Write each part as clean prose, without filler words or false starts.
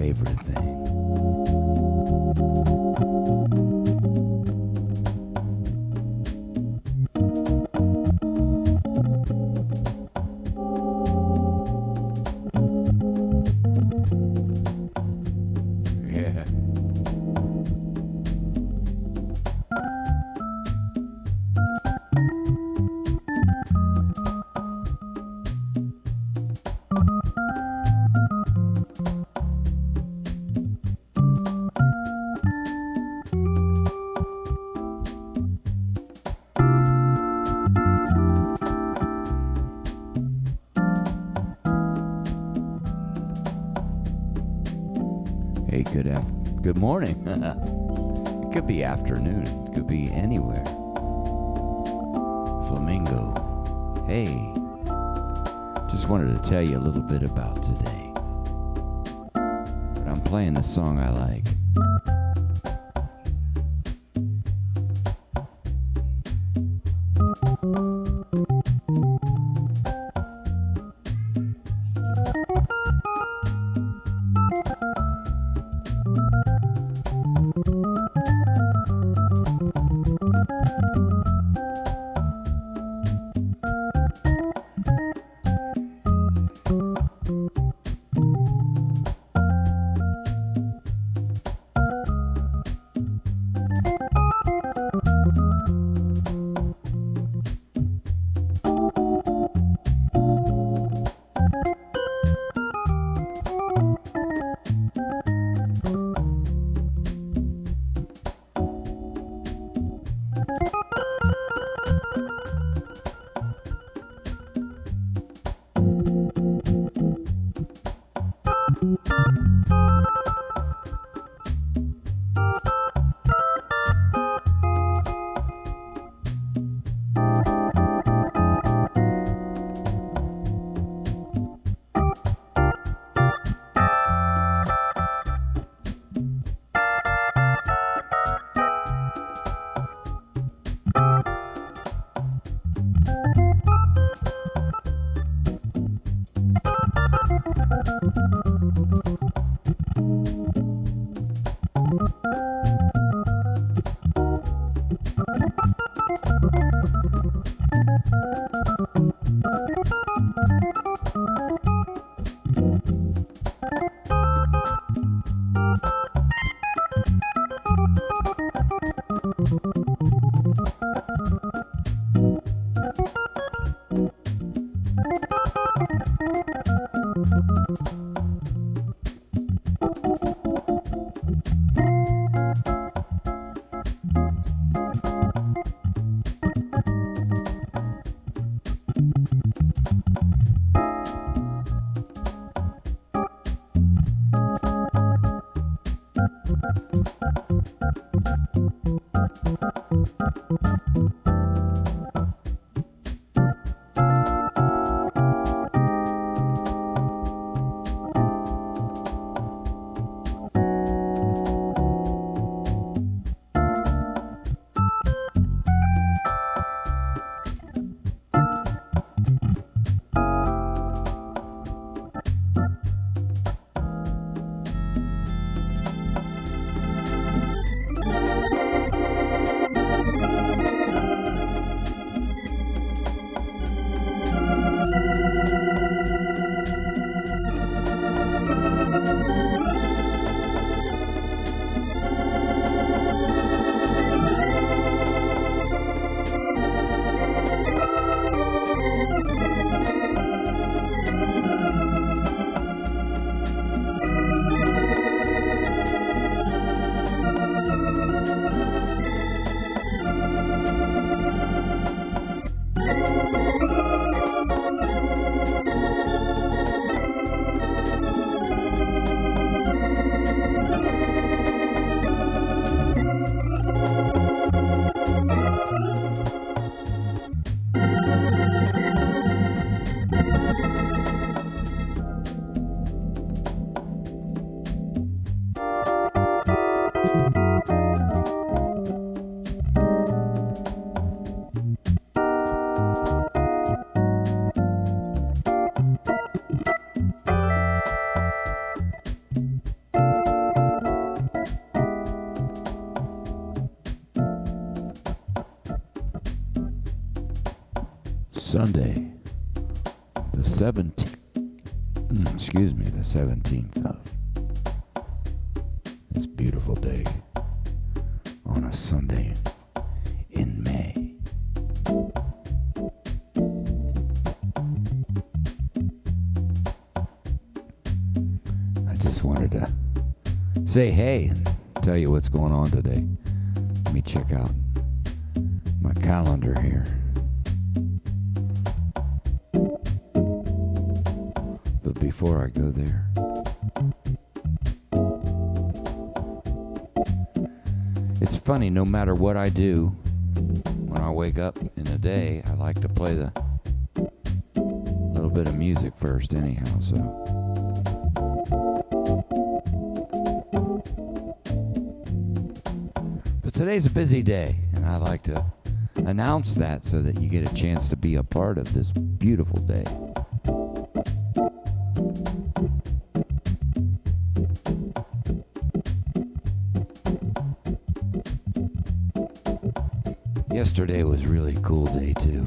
favorite thing. Yeah. Hey, good morning. It could be afternoon. It could be anywhere. Flamingo. Hey. Just wanted to tell you a little bit about today. But I'm playing a song I like. Sunday, the 17th, the 17th of this beautiful day on a Sunday in May. I just wanted to say hey and tell you what's going on today. Let me check out my calendar here. But before I go there, it's funny, no matter what I do, when I wake up in the day, I like to play the little bit of music first anyhow, so. But today's a busy day, and I like to announce that so that you get a chance to be a part of this beautiful day. Yesterday was a really cool day too.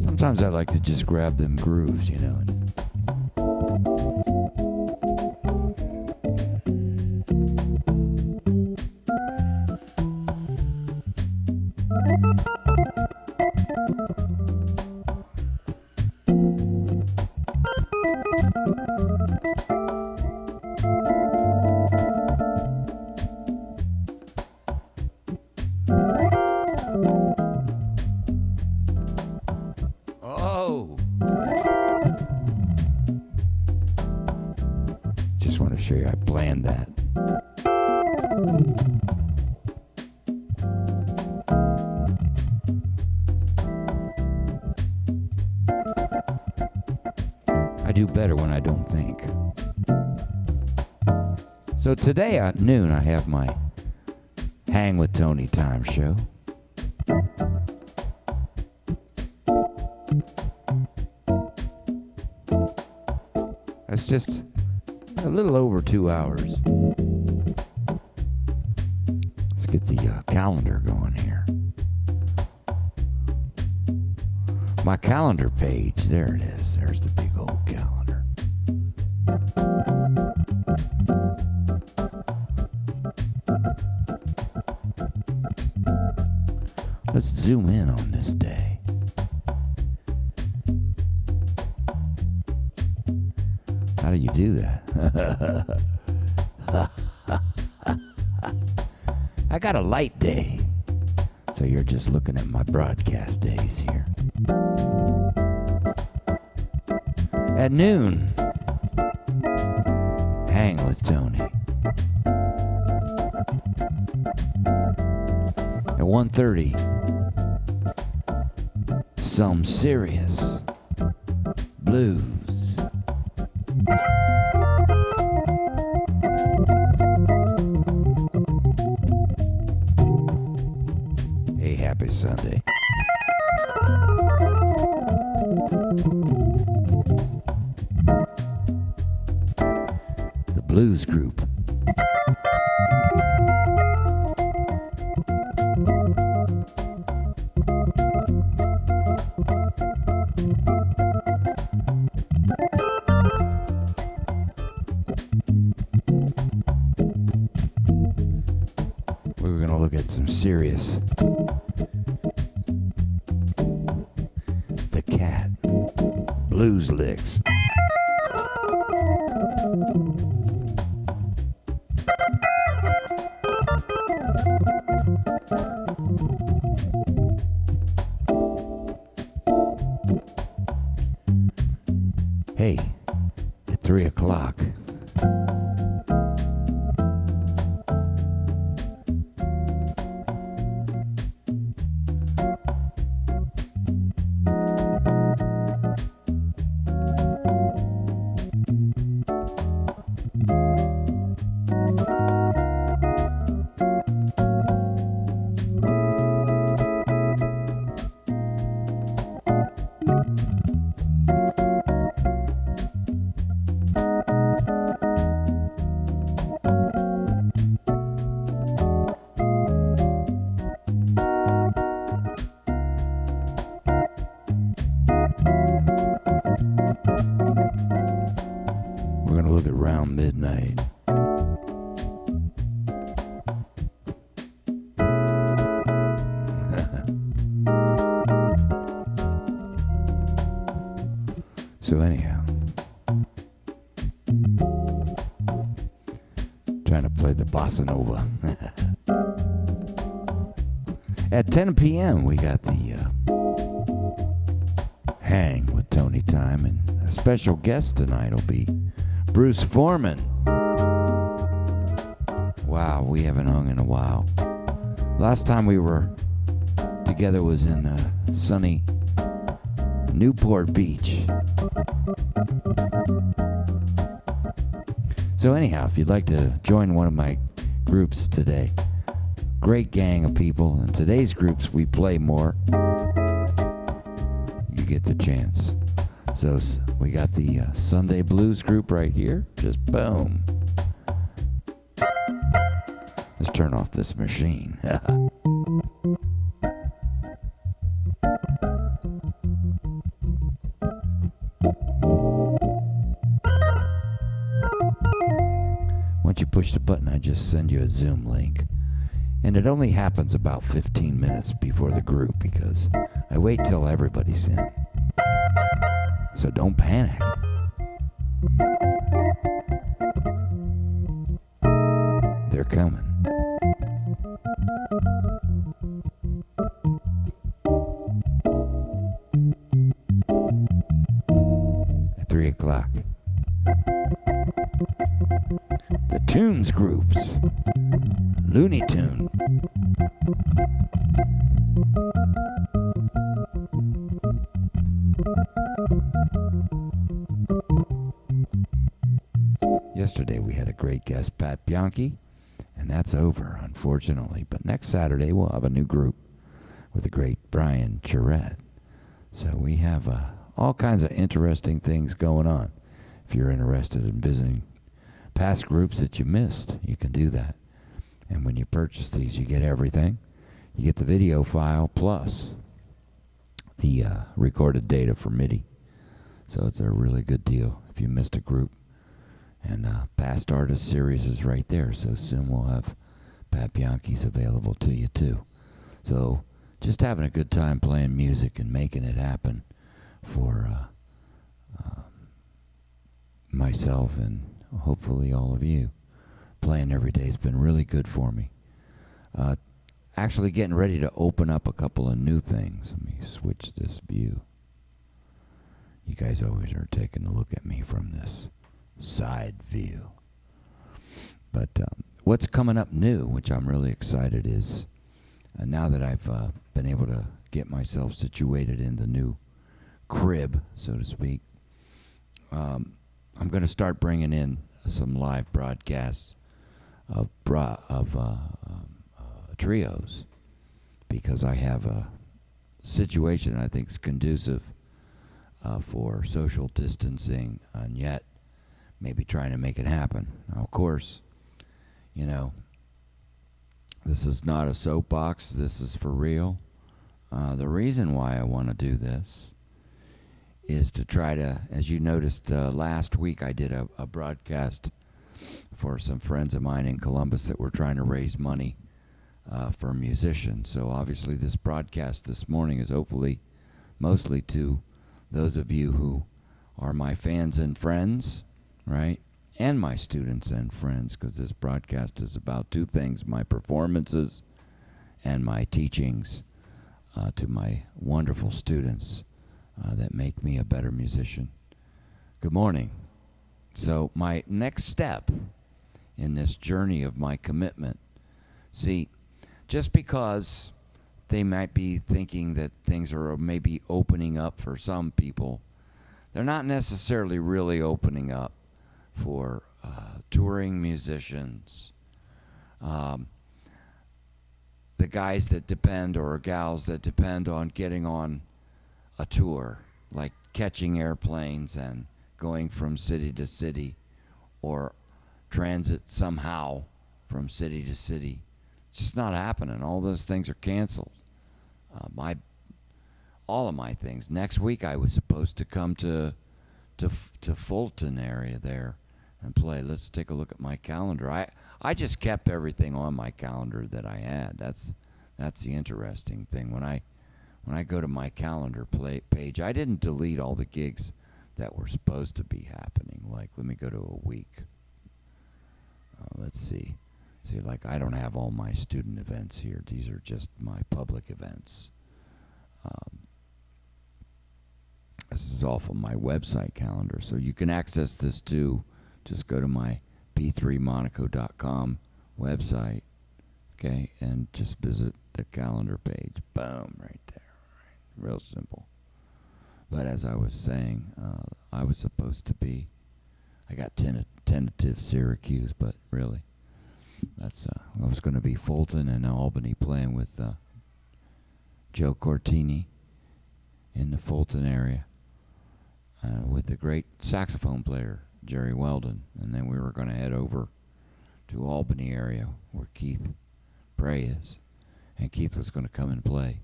Sometimes I like to just grab them grooves, you know. Just want to show you I planned that. I do better when I don't think. So today at noon I have my Hang with Tony Time show. That's just a little over 2 hours. Let's get the calendar going here. My calendar page, there it is. There's the big old calendar. Let's zoom in on this day. How do you do that? I got a light day. So you're just looking at my broadcast days here. At noon, Hang with Tony. At 1:30, Some Serious Blues. Hey, happy Sunday. The Blues Group. We were going to look at some serious The Cat blues licks. Hey, at 3 o'clock, So anyhow, trying to play the bossa nova. At 10 p.m. we got the Hang with Tony Time, and a special guest tonight will be Bruce Foreman. Wow, we haven't hung in a while. Last time we were together was in sunny Newport Beach. So anyhow, if you'd like to join one of my groups today, great gang of people. In today's groups, we play more. You get the chance. So we got the Sunday Blues group right here. Just boom. Let's turn off this machine. Once you push the button, I just send you a Zoom link. And it only happens about 15 minutes before the group because I wait till everybody's in. So don't panic. They're coming. At 3 o'clock. The Tunes groups. Looney Tune. Yesterday we had a great guest, Pat Bianchi, and that's over, unfortunately. But next Saturday we'll have a new group with the great Brian Charette. So we have all kinds of interesting things going on. If you're interested in visiting past groups that you missed, you can do that. And when you purchase these, you get everything. You get the video file plus the recorded data for MIDI. So it's a really good deal if you missed a group. And past artist series is right there. So soon we'll have Pat Bianchi's available to you too. So just having a good time playing music and making it happen for myself and hopefully all of you. Playing every day has been really good for me. Actually getting ready to open up a couple of new things. Let me switch this view. You guys always are taking a look at me from this side view. But what's coming up new, which I'm really excited, is now that I've been able to get myself situated in the new crib, so to speak, I'm going to start bringing in some live broadcasts of trios, because I have a situation I think is conducive for social distancing, and yet maybe trying to make it happen. Now, of course, you know, this is not a soapbox. This is for real. The reason why I want to do this is to try to, as you noticed last week, I did a broadcast for some friends of mine in Columbus that were trying to raise money for musicians. So obviously this broadcast this morning is hopefully mostly to those of you who are my fans and friends, right? And my students and friends, because this broadcast is about two things: my performances and my teachings to my wonderful students that make me a better musician. Good morning. So my next step in this journey of my commitment, see, just because they might be thinking that things are maybe opening up for some people, they're not necessarily really opening up for touring musicians, the guys that depend, or gals that depend on getting on a tour, like catching airplanes and going from city to city, or transit somehow from city to city. It's just not happening. All those things are canceled. All of my things. Next week I was supposed to come to Fulton area there and play. Let's take a look at my calendar. I just kept everything on my calendar that I had. That's the interesting thing. When I go to my calendar page, I didn't delete all the gigs that were supposed to be happening. Like, let me go to a week. Let's see. See, like, I don't have all my student events here. These are just my public events. This is all from my website calendar. So you can access this too. Just go to my p3monaco.com website, okay, and just visit the calendar page. Boom, right there. Right. Real simple. But as I was saying, I was supposed to be, I got tentative Syracuse, but really, that's I was going to be Fulton and Albany playing with Joe Cortini in the Fulton area with the great saxophone player Jerry Weldon, and then we were going to head over to Albany area where Keith Bray is, and Keith was going to come and play.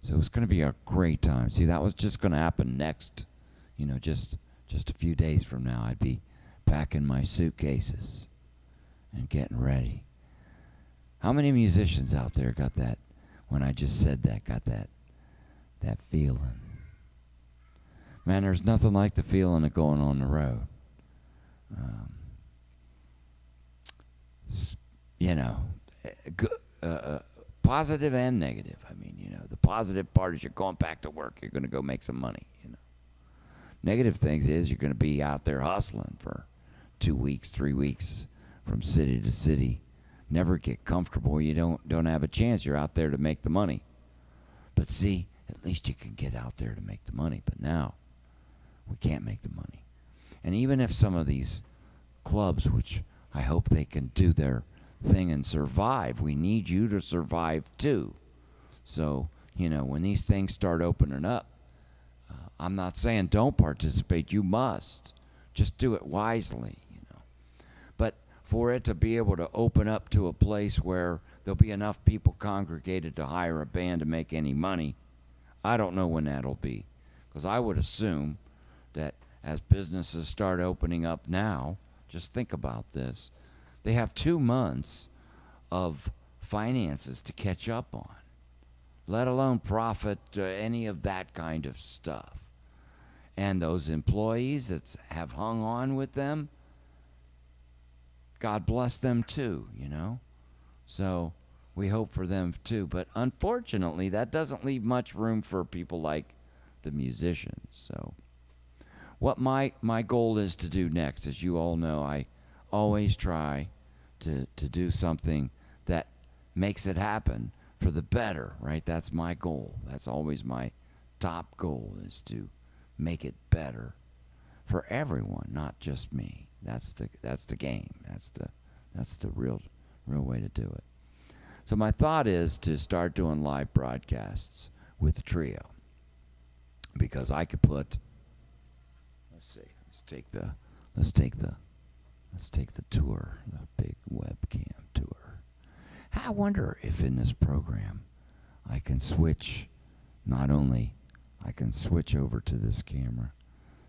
So it was going to be a great time. See, that was just going to happen next, just a few days from now. I'd be packing my suitcases and getting ready. How many musicians out there got that, when I just said that, got that feeling? Man, there's nothing like the feeling of going on the road. Positive and negative. I mean, the positive part is you're going back to work. You're going to go make some money, Negative things is you're going to be out there hustling for 2 weeks, 3 weeks from city to city. Never get comfortable. You don't have a chance. You're out there to make the money. But see, at least you can get out there to make the money. But now, we can't make the money. And even if some of these clubs, which I hope they can do their thing and survive, we need you to survive too. So, when these things start opening up, I'm not saying don't participate. You must. Just do it wisely, But for it to be able to open up to a place where there'll be enough people congregated to hire a band to make any money, I don't know when that'll be. Because I would assume that as businesses start opening up now, just think about this, they have 2 months of finances to catch up on, let alone profit, any of that kind of stuff. And those employees that have hung on with them, God bless them too, So we hope for them too. But unfortunately, that doesn't leave much room for people like the musicians. So what my goal is to do next, as you all know, I always try to do something that makes it happen for the better, right? That's my goal. That's always my top goal, is to make it better for everyone, not just me. That's the game. That's the real way to do it. So my thought is to start doing live broadcasts with the trio, because I could put. Let's see. Let's take the tour, the big webcam tour. I wonder if in this program I can switch. Not only I can switch over to this camera.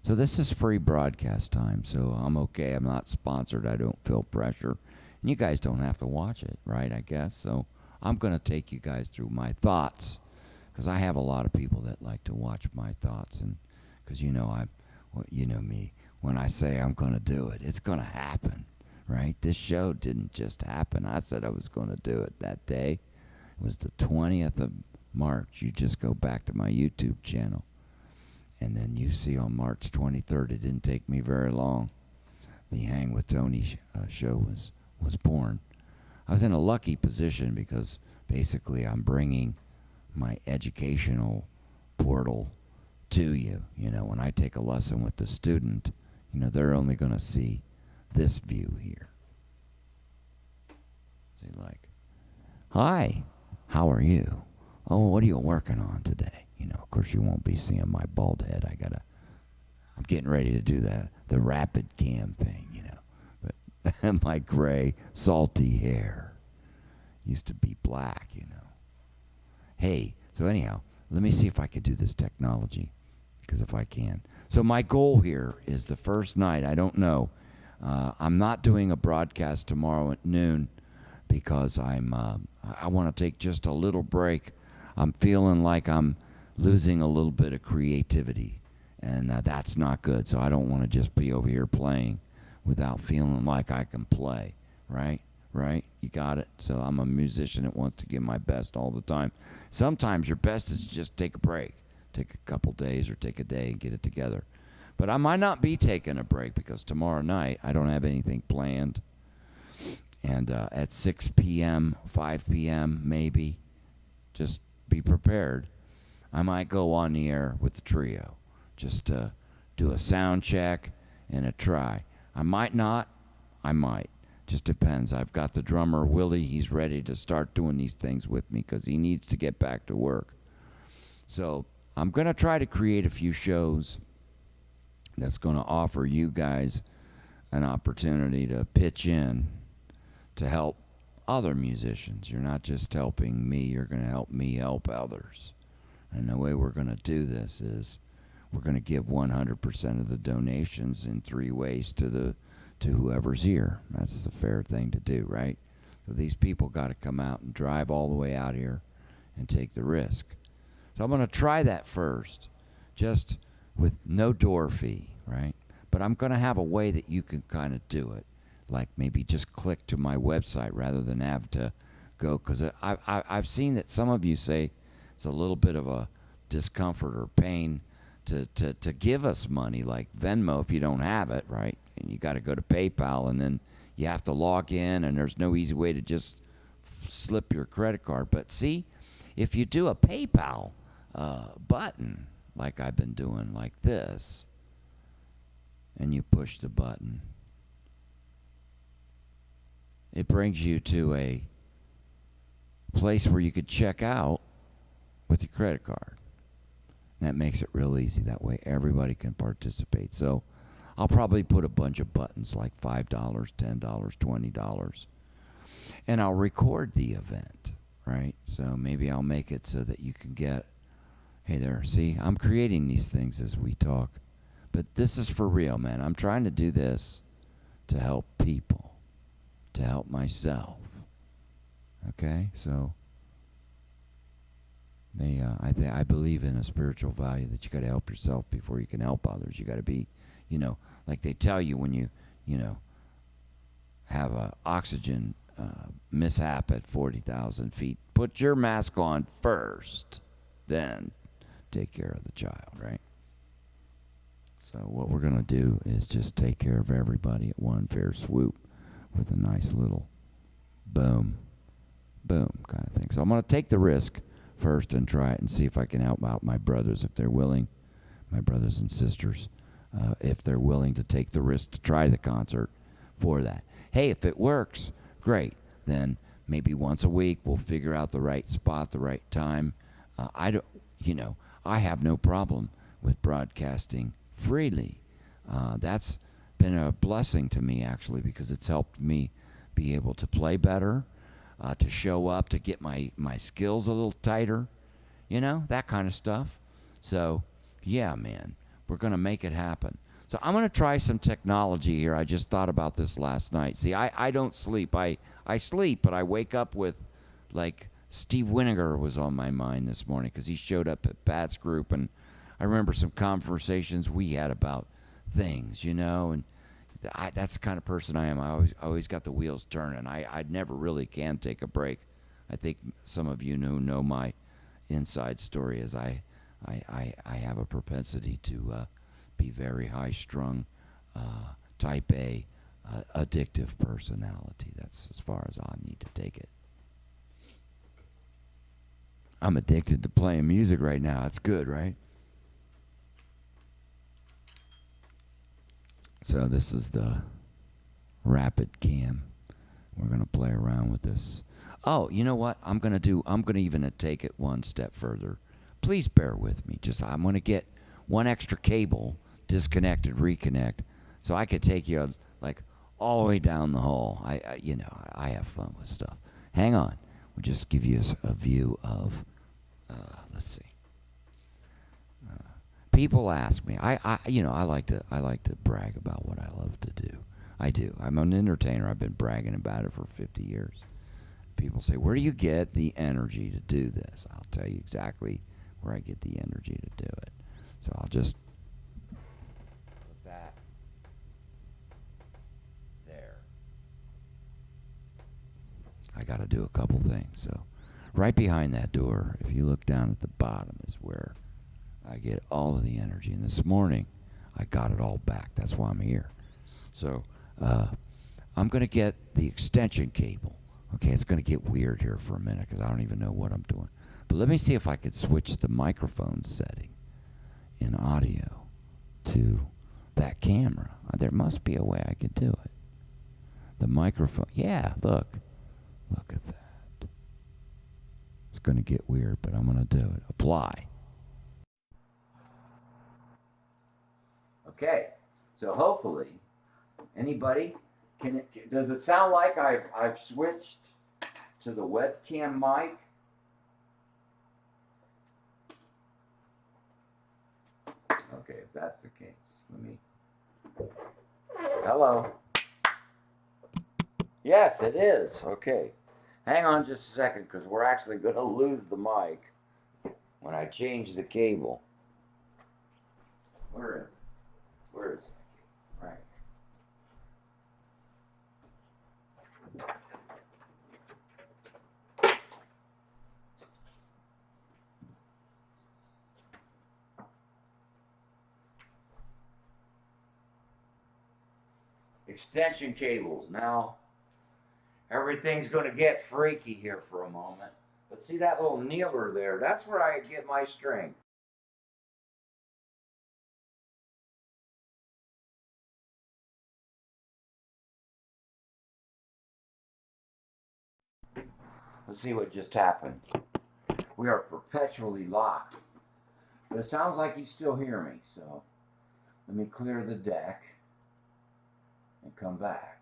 So this is free broadcast time, so I'm okay. I'm not sponsored. I don't feel pressure. And you guys don't have to watch it, right, I guess? So I'm going to take you guys through my thoughts, because I have a lot of people that like to watch my thoughts. And because you know me. When I say I'm going to do it, it's going to happen, right? This show didn't just happen. I said I was going to do it that day. It was the 20th of March. You just go back to my YouTube channel, and then you see on March 23rd, it didn't take me very long. The Hang with Tony show was born. I was in a lucky position because basically I'm bringing my educational portal to you. When I take a lesson with the student, they're only going to see this view here. See, like, hi, how are you? Oh, what are you working on today? Of course you won't be seeing my bald head. I'm getting ready to do the rapid cam thing, But my gray, salty hair used to be black, Hey, so anyhow, let me see if I could do this technology, because if I can. So my goal here is the first night, I don't know. I'm not doing a broadcast tomorrow at noon because I want to take just a little break. I'm feeling like I'm losing a little bit of creativity And that's not good. So I don't want to just be over here playing without feeling like I can play, right? Right? You got it? So I'm a musician that wants to give my best all the time. Sometimes your best is just take a break. Take a couple days or take a day and get it together. But I might not be taking a break because tomorrow night I don't have anything planned. And at 6 p.m., 5 p.m., maybe, just be prepared. I might go on the air with the trio just to do a sound check and a try. I might not. I might. Just depends. I've got the drummer, Willie. He's ready to start doing these things with me because he needs to get back to work. So I'm going to try to create a few shows that's going to offer you guys an opportunity to pitch in to help other musicians. You're not just helping me. You're going to help me help others. And the way we're going to do this is we're going to give 100% of the donations in 3 ways to whoever's here. That's the fair thing to do, right? So these people got to come out and drive all the way out here and take the risk. So I'm going to try that first, just with no door fee, right? But I'm going to have a way that you can kind of do it, like maybe just click to my website rather than have to go, because I've seen that some of you say it's a little bit of a discomfort or pain to give us money, like Venmo if you don't have it, right? And you got to go to PayPal, and then you have to log in, and there's no easy way to just slip your credit card. But see, if you do a PayPal button, like I've been doing, like this, and you push the button, it brings you to a place where you could check out with your credit card. And that makes it real easy. That way everybody can participate. So I'll probably put a bunch of buttons like $5, $10, $20. And I'll record the event, right? So maybe I'll make it so that you can get, hey there, see, I'm creating these things as we talk. But this is for real, man. I'm trying to do this to help people, to help myself. Okay? So I believe in a spiritual value that you got to help yourself before you can help others. You got to be, like they tell you when you have a oxygen mishap at 40,000 feet. Put your mask on first, then take care of the child, right? So what we're going to do is just take care of everybody at one fair swoop with a nice little boom, boom kind of thing. So I'm going to take the risk first and try it and see if I can help out my brothers if they're willing, my brothers and sisters, if they're willing to take the risk to try the concert for that. Hey, if it works, great. Then maybe once a week we'll figure out the right spot, the right time. I have no problem with broadcasting freely. That's been a blessing to me actually because it's helped me be able to play better, to show up, to get my skills a little tighter, that kind of stuff. So, yeah, man, we're going to make it happen. So I'm going to try some technology here. I just thought about this last night. See, I don't sleep. I sleep, but I wake up with, like, Steve Winninger was on my mind this morning because he showed up at Pat's group, and I remember some conversations we had about things, and that's the kind of person I am. I always got the wheels turning. I never really can take a break. I think some of you know my inside story is I have a propensity to be very high-strung, type A, addictive personality. That's as far as I need to take it. I'm addicted to playing music right now. It's good, right? So this is the Rapid Cam. We're going to play around with this. Oh, you know what? I'm going to even take it one step further. Please bear with me. I'm going to get one extra cable, disconnect and reconnect, so I could take you like all the way down the hall. I have fun with stuff. Hang on. We'll just give you a view of, let's see. People ask me. I like to brag about what I love to do. I do. I'm an entertainer. I've been bragging about it for 50 years. People say, "Where do you get the energy to do this?" I'll tell you exactly where I get the energy to do it. So I'll just I got to do a couple things. So right behind that door, if you look down at the bottom, is where I get all of the energy. And this morning, I got it all back. That's why I'm here. So I'm going to get the extension cable. Okay, it's going to get weird here for a minute because I don't even know what I'm doing. But let me see if I could switch the microphone setting in audio to that camera. There must be a way I could do it. The microphone. Yeah, look. Look at that. It's going to get weird, but I'm going to do it. Apply. Okay, so hopefully, anybody, does it sound like I've switched to the webcam mic? Okay, if that's the case, let me. Hello. Yes, it is. Okay. Hang on just a second because we're actually going to lose the mic when I change the cable. Where is it? Where is it? Right. Extension cables. Now, everything's going to get freaky here for a moment. But see that little kneeler there? That's where I get my strength. Let's see what just happened. We are perpetually locked. But it sounds like you still hear me, so let me clear the deck and come back.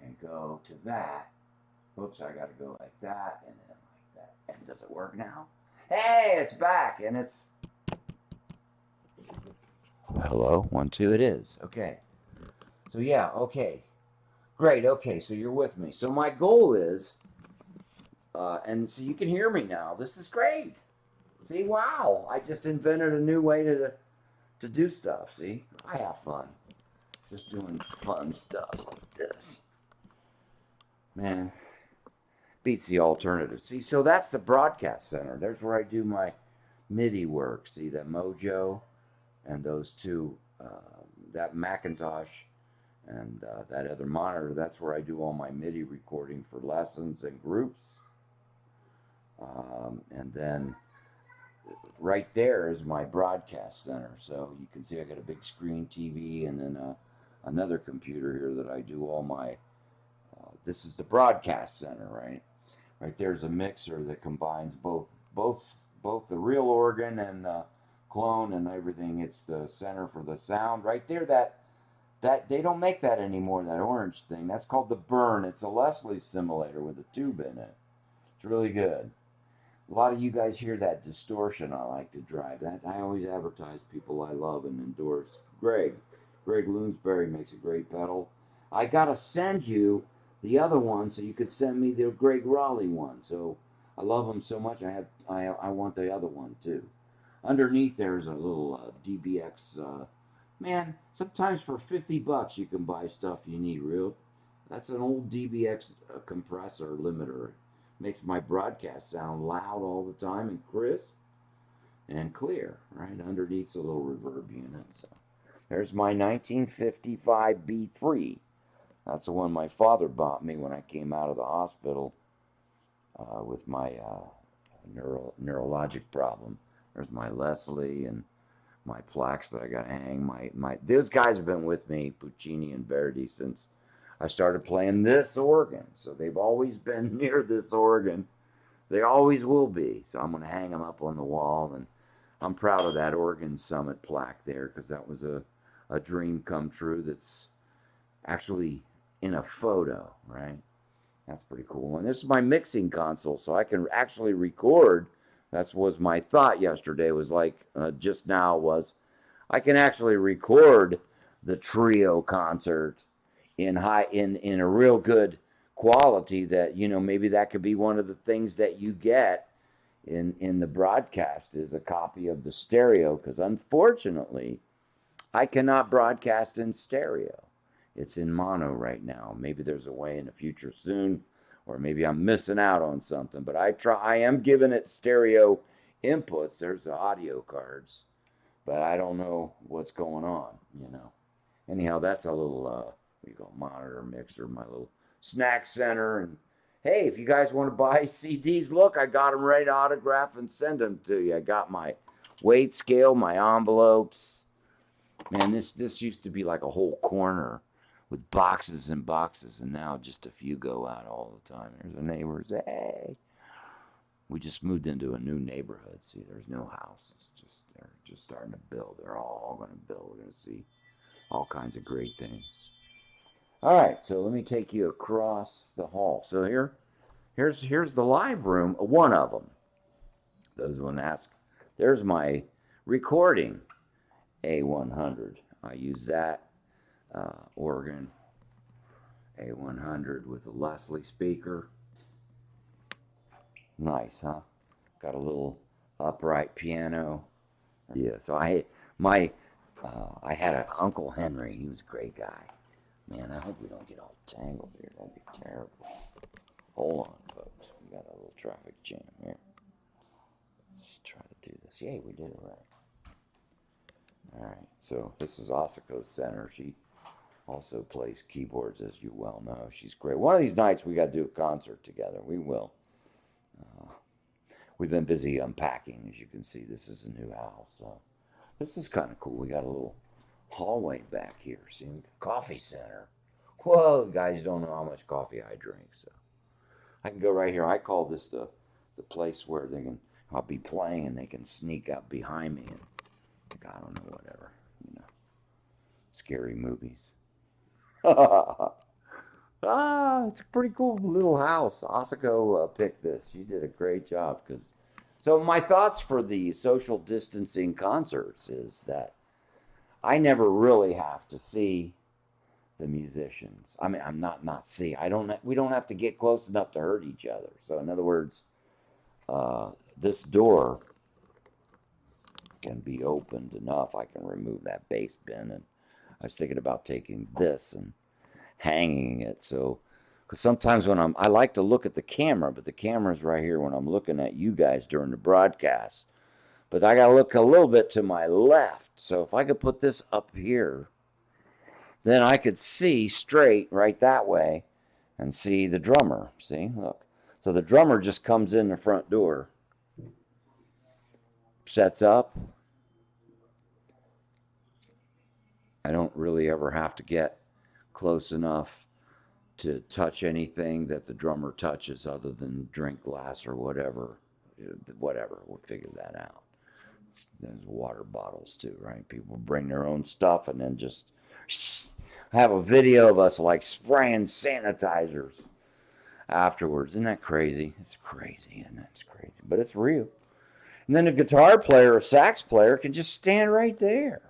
And go to that. Oops, I gotta go like that and then like that. And does it work now? Hey, it's back and it's... Hello, 1, 2, it is. Okay. So yeah, okay. Great, okay, so you're with me. So my goal is, and so you can hear me now. This is great. See, wow, I just invented a new way to do stuff, see? I have fun. Just doing fun stuff like this. Man, beats the alternative. See, so that's the broadcast center. There's where I do my MIDI work. See, that Mojo and those two, that Macintosh and that other monitor. That's where I do all my MIDI recording for lessons and groups. And then right there is my broadcast center. So you can see I got a big screen TV and then another computer here that I do all my, this is the broadcast center, right? Right there's a mixer that combines both the real organ and clone and everything. It's the center for the sound. Right there, that they don't make that anymore, that orange thing. That's called the Burn. It's a Leslie simulator with a tube in it. It's really good. A lot of you guys hear that distortion I like to drive. That I always advertise people I love and endorse. Greg Loonsberry makes a great pedal. I gotta send you the other one so you could send me the Greg Raleigh one. So I love them so much. I want the other one too. Underneath there's a little DBX. Man, sometimes for $50 you can buy stuff you need. Real. That's an old DBX compressor limiter. Makes my broadcast sound loud all the time and crisp and clear. Right underneath's a little reverb unit. So there's my 1955 B3. That's the one my father bought me when I came out of the hospital with my neurologic problem. There's my Leslie and my plaques that I got to hang. Those guys have been with me, Puccini and Verdi, since I started playing this organ. So they've always been near this organ. They always will be. So I'm going to hang them up on the wall. And I'm proud of that Organ Summit plaque there because that was a dream come true that's actually in a photo, right? That's pretty cool. And this is my mixing console, so I can actually record. That was my thought yesterday, was like just now was I can actually record the trio concert in a real good quality that, you know, maybe that could be one of the things that you get in the broadcast is a copy of the stereo, because unfortunately I cannot broadcast in stereo. It's in mono right now. Maybe there's a way in the future soon, or maybe I'm missing out on something. But I am giving it stereo inputs. There's the audio cards, but I don't know what's going on. Anyhow, that's a little what do you call it, monitor mixer, my little snack center. And hey, if you guys want to buy CDs, look, I got them ready to autograph and send them to you. I got my weight scale, my envelopes. Man, this used to be like a whole corner with boxes and boxes, and now just a few go out all the time. There's the neighbors. Hey, we just moved into a new neighborhood. See, there's no houses. They're just starting to build. They're all going to build. We're going to see all kinds of great things. All right, so let me take you across the hall. So here's the live room, one of them. Those want to ask. There's my recording A100. I use that organ A100 with a Leslie speaker. Nice, huh? Got a little upright piano. Yeah, so I had an Uncle Henry. He was a great guy. Man, I hope we don't get all tangled here. That'd be terrible. Hold on, folks. We got a little traffic jam here. Let's try to do this. Yay, we did it right. All right, so this is Asako Center. She also plays keyboards, as you well know. She's great. One of these nights we got to do a concert together. We will. We've been busy unpacking, as you can see. This is a new house. This is kind of cool. We got a little hallway back here. See, coffee center. Whoa, guys don't know how much coffee I drink. So I can go right here. I call this the place where I'll be playing and they can sneak up behind me and I don't know, whatever, scary movies. It's a pretty cool little house. Asako picked this. She did a great job. So my thoughts for the social distancing concerts is that I never really have to see the musicians. I mean, I'm not see. We don't have to get close enough to hurt each other. So in other words, this door can be opened enough. I can remove that bass bin, and I was thinking about taking this and hanging it. So, because sometimes when I like to look at the camera, but the camera's right here when I'm looking at you guys during the broadcast. But I got to look a little bit to my left. So if I could put this up here, then I could see straight right that way and see the drummer. See, look. So the drummer just comes in the front door, sets up. I don't really ever have to get close enough to touch anything that the drummer touches other than drink glass or whatever. Whatever, we'll figure that out. There's water bottles too, right? People bring their own stuff and then just have a video of us like spraying sanitizers afterwards. Isn't that crazy? It's crazy, and that's crazy, but it's real. And then a guitar player or sax player can just stand right there.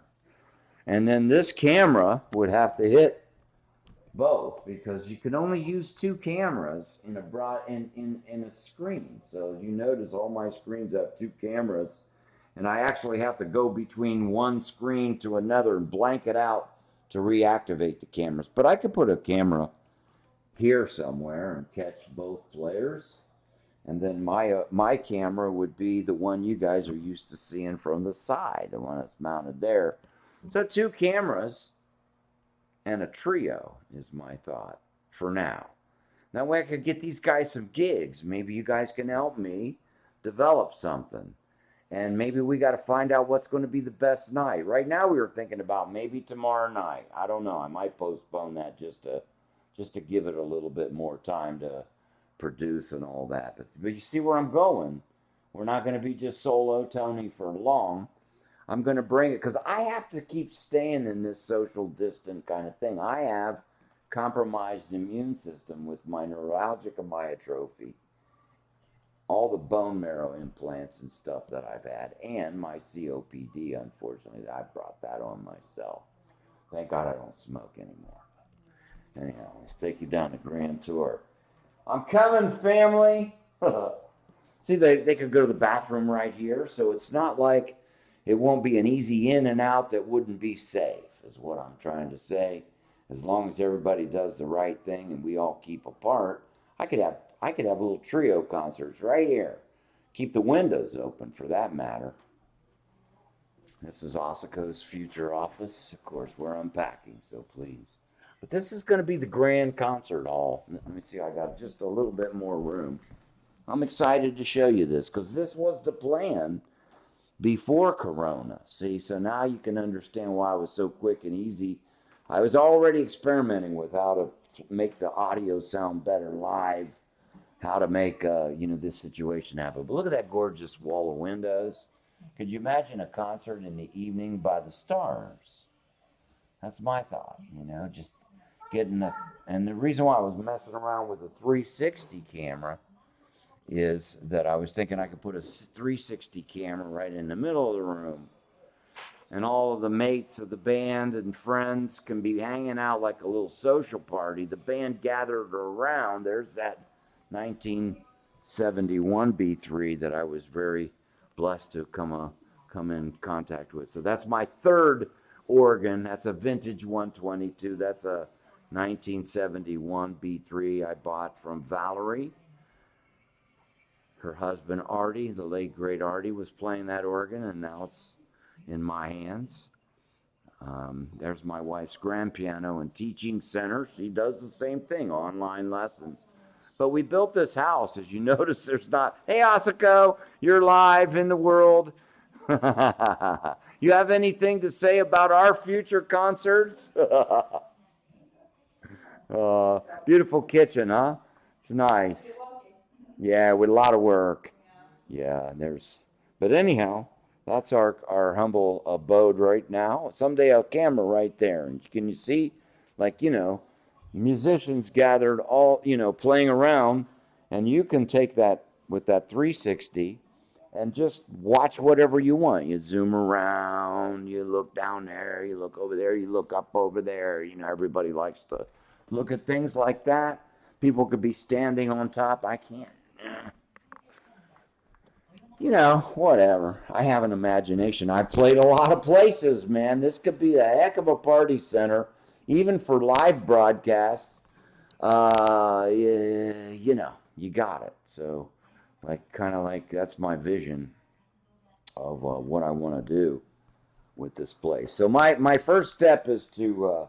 And then this camera would have to hit both because you can only use two cameras in a screen. So you notice all my screens have two cameras, and I actually have to go between one screen to another and blank it out to reactivate the cameras. But I could put a camera here somewhere and catch both players, and then my camera would be the one you guys are used to seeing from the side, the one that's mounted there. So two cameras and a trio is my thought for now. That way I could get these guys some gigs. Maybe you guys can help me develop something. And maybe we got to find out what's going to be the best night. Right now we were thinking about maybe tomorrow night. I don't know. I might postpone that just to give it a little bit more time to produce and all that. But you see where I'm going. We're not going to be just solo Tony for long. I'm going to bring it because I have to keep staying in this social distant kind of thing. I have compromised immune system with my neuralgic amyotrophy, all the bone marrow implants and stuff that I've had, and my COPD, unfortunately, I brought that on myself. Thank God I don't smoke anymore. Anyhow, let's take you down the Grand Tour. I'm coming, family. See, they could go to the bathroom right here, so it's not like it won't be an easy in and out that wouldn't be safe, is what I'm trying to say. as long as everybody does the right thing and we all keep apart, I could have little trio concerts right here. Keep the windows open for that matter. This is Osico's future office. Of course, we're unpacking, so please. But this is going to be the grand concert hall. Let me see, I got just a little bit more room. I'm excited to show you this because this was the plan before Corona. See, so now you can understand why it was so quick and easy. I was already experimenting with how to make the audio sound better live, how to make this situation happen. But look at that gorgeous wall of windows. Could you imagine a concert in the evening by the stars? That's my thought, just getting and the reason why I was messing around with the 360 camera is that I was thinking I could put a 360 camera right in the middle of the room, and all of the mates of the band and friends can be hanging out like a little social party. The band gathered around. There's that 1971 B3 that I was very blessed to come in contact with. So that's my third organ. That's a vintage 122. That's a 1971 B3 I bought from Valerie. Her husband Artie, the late great Artie, was playing that organ, and now it's in my hands. There's my wife's grand piano and teaching center. She does the same thing, online lessons. But we built this house. As you notice, there's not, hey, Osico, you're live in the world. You have anything to say about our future concerts? Beautiful kitchen, huh? It's nice. Yeah, with a lot of work. Yeah, but anyhow, that's our humble abode right now. Someday a camera right there. And can you see, like, musicians gathered all, playing around, and you can take that with that 360 and just watch whatever you want. You zoom around, you look down there, you look over there, you look up over there. Everybody likes to look at things like that. People could be standing on top. I can't. Whatever. I have an imagination. I've played a lot of places, man. This could be a heck of a party center, even for live broadcasts. You got it. So, kind of like that's my vision of what I want to do with this place. So my first step is to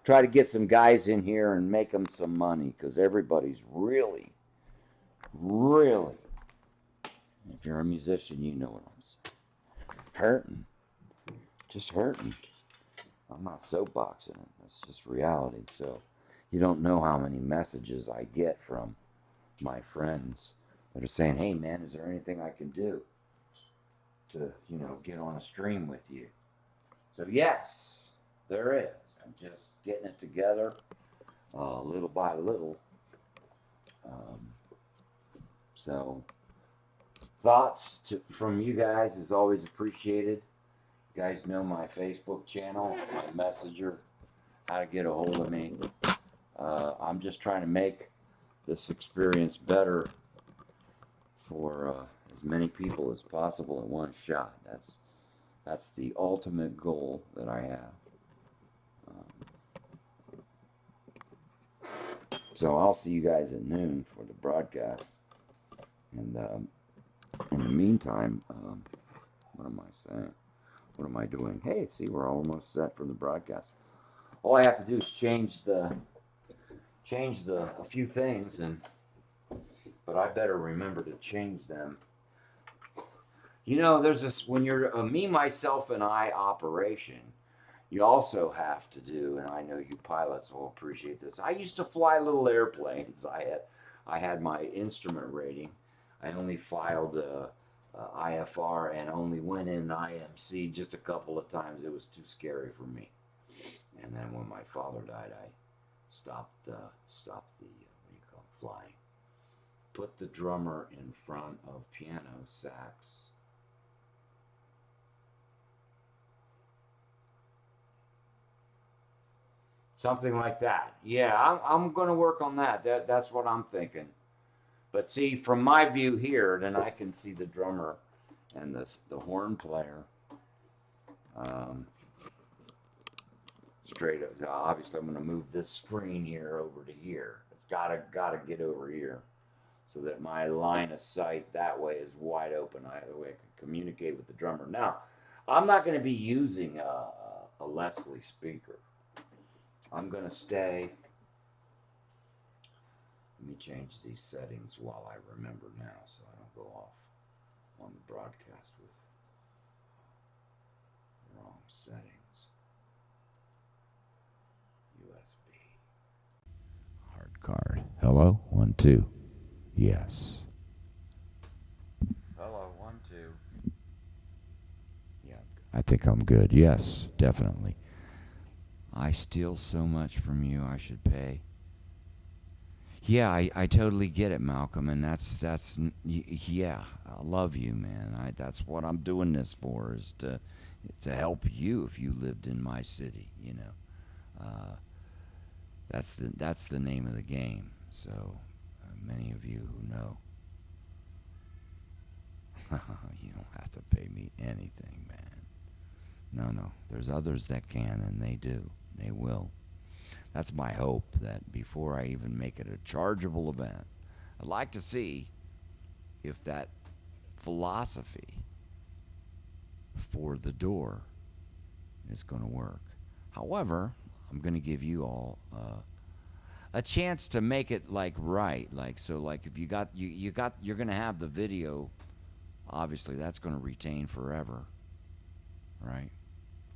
try to get some guys in here and make them some money, because everybody's really, really, if you're a musician, you know what I'm saying, hurting, just hurting. I'm not soapboxing it. That's just reality. So you don't know how many messages I get from my friends that are saying, hey, man, is there anything I can do to, get on a stream with you? So yes, there is. I'm just getting it together little by little. So thoughts from you guys is always appreciated. You guys know my Facebook channel, my messenger, how to get a hold of me. I'm just trying to make this experience better for as many people as possible in one shot. That's the ultimate goal that I have. So I'll see you guys at noon for the broadcast. And in the meantime, what am I saying? What am I doing? Hey, see, we're almost set for the broadcast. All I have to do is change a few things, but I better remember to change them. There's this, when you're a me, myself, and I operation, you also have to do, and I know you pilots will appreciate this. I used to fly little airplanes. I had my instrument rating. I only filed IFR and only went in IMC just a couple of times. It was too scary for me. And then when my father died, I stopped the flying. Put the drummer in front of piano, sax. Something like that. Yeah, I'm going to work on that. That's what I'm thinking. But see, from my view here, then I can see the drummer and the horn player. straight up. Obviously, I'm going to move this screen here over to here. It's gotta get over here, so that my line of sight that way is wide open. That way I can communicate with the drummer. Now, I'm not going to be using a Leslie speaker. I'm going to stay. Let me change these settings while I remember now, so I don't go off on the broadcast with wrong settings. USB. Hard card. Hello? 1, 2. Yes. Hello, 1, 2. Yeah, I think I'm good. Yes, definitely. I steal so much from you, I should pay. Yeah, I totally get it, Malcolm, and yeah, I love you, man. That's what I'm doing this for, is to help you if you lived in my city, you know. That's the name of the game. So many of you who know, you don't have to pay me anything, man. No, there's others that can, and they do. They will. That's my hope, that before I even make it a chargeable event, I'd like to see if that philosophy for the door is going to work. However, I'm going to give you all a chance to make it right. Like if you're going to have the video. Obviously, that's going to retain forever, right?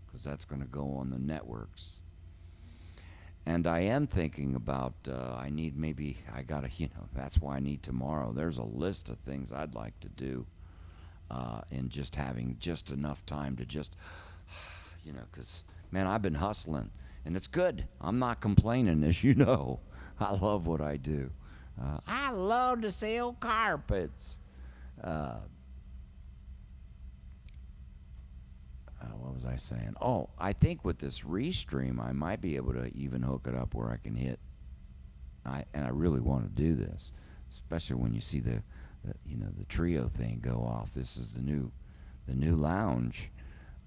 Because that's going to go on the networks. And I am thinking about, I got to, that's why I need tomorrow. There's a list of things I'd like to do, and just having just enough time to just, because, man, I've been hustling, and it's good. I'm not complaining, as you know. I love what I do. I love to sell carpets. What was I saying? Oh, I think with this Restream, I might be able to even hook it up where I can hit. And I really want to do this, especially when you see the trio thing go off. This is the new lounge,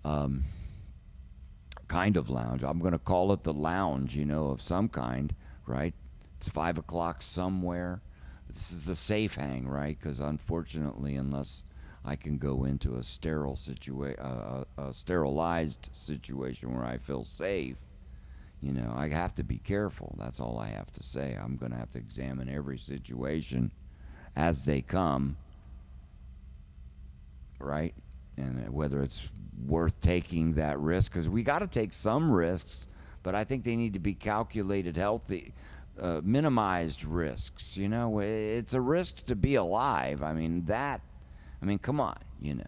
kind of lounge. I'm going to call it the lounge, of some kind, right? It's 5 o'clock somewhere. This is the safe hang, right? Because unfortunately, unless I can go into a sterilized situation where I feel safe, I have to be careful. That's all I have to say. I'm going to have to examine every situation as they come, right? And whether it's worth taking that risk, because we got to take some risks, but I think they need to be calculated, healthy, minimized risks. It's a risk to be alive. Come on, you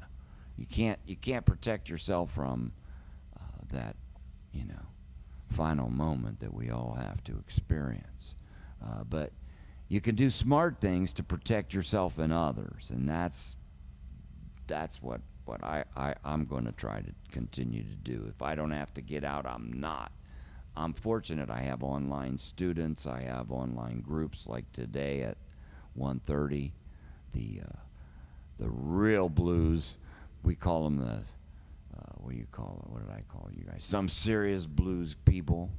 can't protect yourself from that, final moment that we all have to experience. But you can do smart things to protect yourself and others, and that's what I'm going to try to continue to do. If I don't have to get out, I'm not. I'm fortunate. I have online students. I have online groups like today at 1:30. The real blues, we call them the, what do you call it? What did I call you guys? Some serious blues people.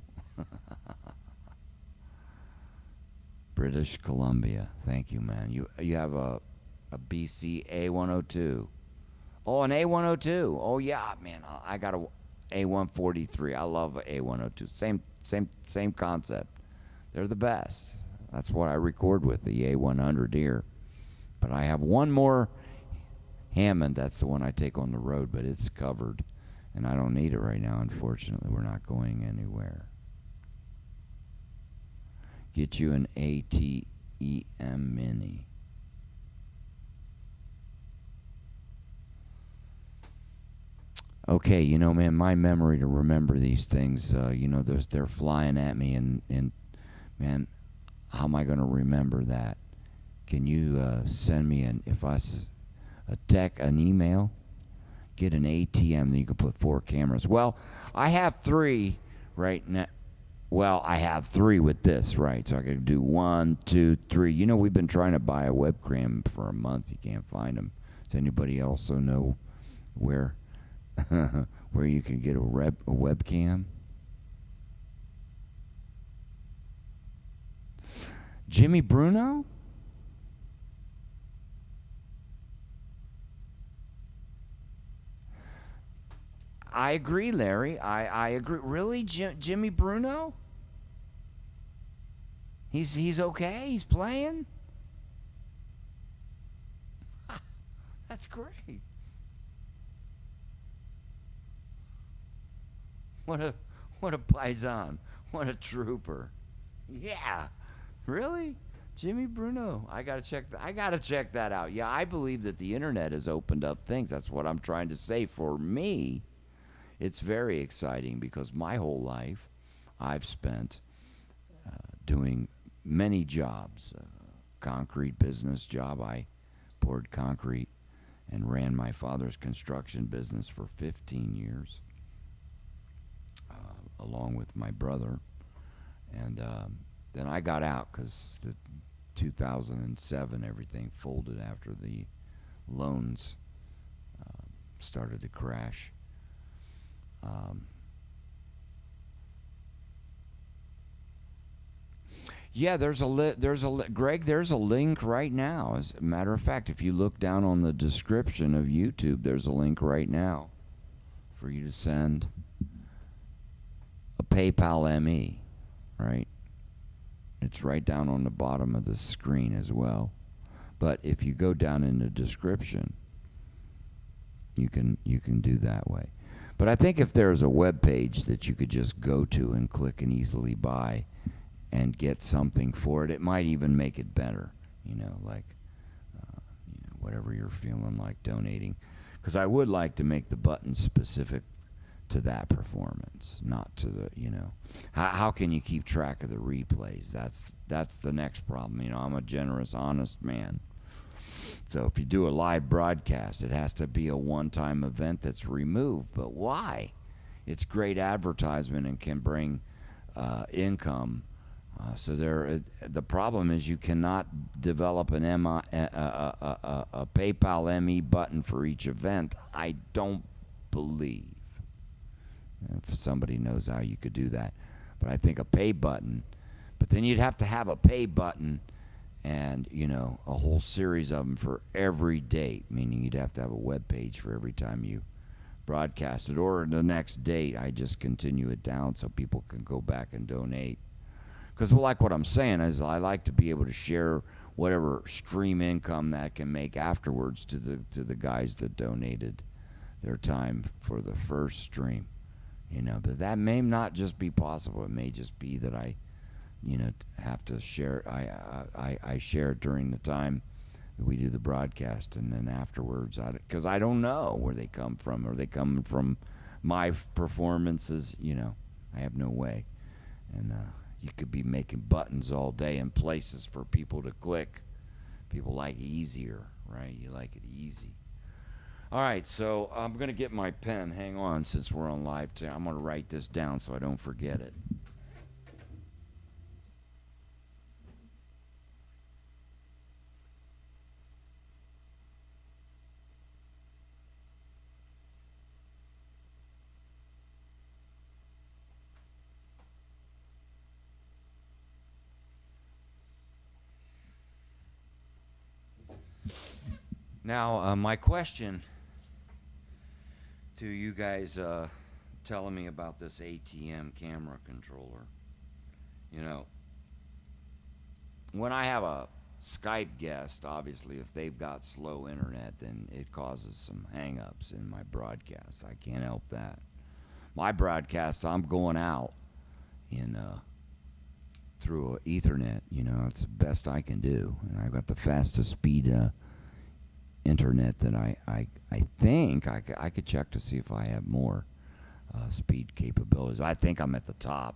British Columbia. Thank you, man. You have a BC A102. Oh, an A102. Oh, yeah, man. I got a A143. I love A102. Same concept. They're the best. That's what I record with, the A100 here. But I have one more Hammond. That's the one I take on the road, but it's covered, and I don't need it right now. Unfortunately, we're not going anywhere. Get you an ATEM Mini. Okay, man, my memory to remember these things, they're flying at me, and man, how am I going to remember that? Can you send me an email? Get an ATM that you can put 4 cameras. Well, I have 3 right now. Well, I have 3 with this, right? So I can do 1, 2, 3. We've been trying to buy a webcam for a month. You can't find them. Does anybody also know where where you can get a webcam? Jimmy Bruno? I agree, Larry. I agree. Really, Jimmy Bruno? He's okay. He's playing. That's great. What a what a paisan. What a trooper. Yeah. Really? Jimmy Bruno. I gotta check that out. Yeah, I believe that the internet has opened up things. That's what I'm trying to say. For me, it's very exciting because my whole life I've spent doing many jobs. Concrete business job. I poured concrete and ran my father's construction business for 15 years, along with my brother. And then I got out because the 2007 everything folded after the loans started to crash. Um, Yeah, Greg. There's a link right now. As a matter of fact, if you look down on the description of YouTube, there's a link right now for you to send a PayPal ME. Right, it's right down on the bottom of the screen as well. But if you go down in the description, you can do that way. But I think if there's a web page that you could just go to and click and easily buy and get something for it. It might even make it better, like whatever you're feeling like donating. Because I would like to make the button specific to that performance, not to the. How can you keep track of the replays? That's the next problem. I'm a generous, honest man. So if you do a live broadcast, it has to be a one-time event that's removed. But why? It's great advertisement and can bring income. The problem is you cannot develop a PayPal ME button for each event. I don't believe. If somebody knows how you could do that, but I think a pay button. But then you'd have to have a pay button, and a whole series of them for every date. Meaning you'd have to have a web page for every time you broadcast it, or the next date. I just continue it down so people can go back and donate. Because like what I'm saying is I like to be able to share whatever stream income that can make afterwards to the guys that donated their time for the first stream. But that may not just be possible. It may just be that I have to share. I share it during the time that we do the broadcast, and then afterwards, because I don't know where they come from. Are they coming from my performances? I have no way. And you could be making buttons all day and places for people to click. People like easier, right? You like it easy. All right, so I'm going to get my pen. Hang on, since we're on live. I'm going to write this down so I don't forget it. Now, my question to you guys telling me about this ATM camera controller. When I have a Skype guest, obviously, if they've got slow internet, then it causes some hang-ups in my broadcasts. I can't help that. My broadcasts, I'm going out in through Ethernet. It's the best I can do, and I've got the fastest speed internet that I think I could check to see if I have more speed capabilities. I think I'm at the top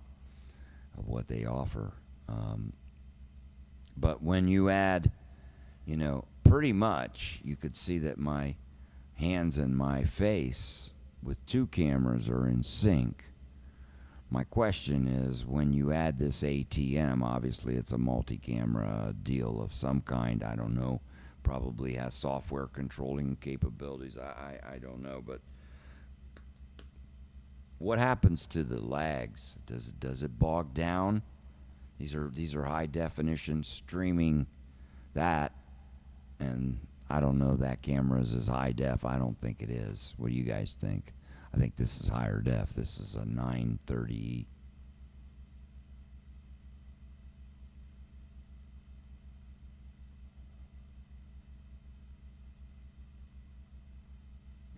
of what they offer. But when you add, pretty much you could see that my hands and my face with two cameras are in sync. My question is, when you add this ATM, obviously it's a multi-camera deal of some kind. I don't know. Probably has software controlling capabilities. I don't know, but what happens to the lags? Does it bog down These are high definition streaming that, and I don't know that camera is as high def. I don't think it is. What do you guys think? I think this is higher def. This is a 930.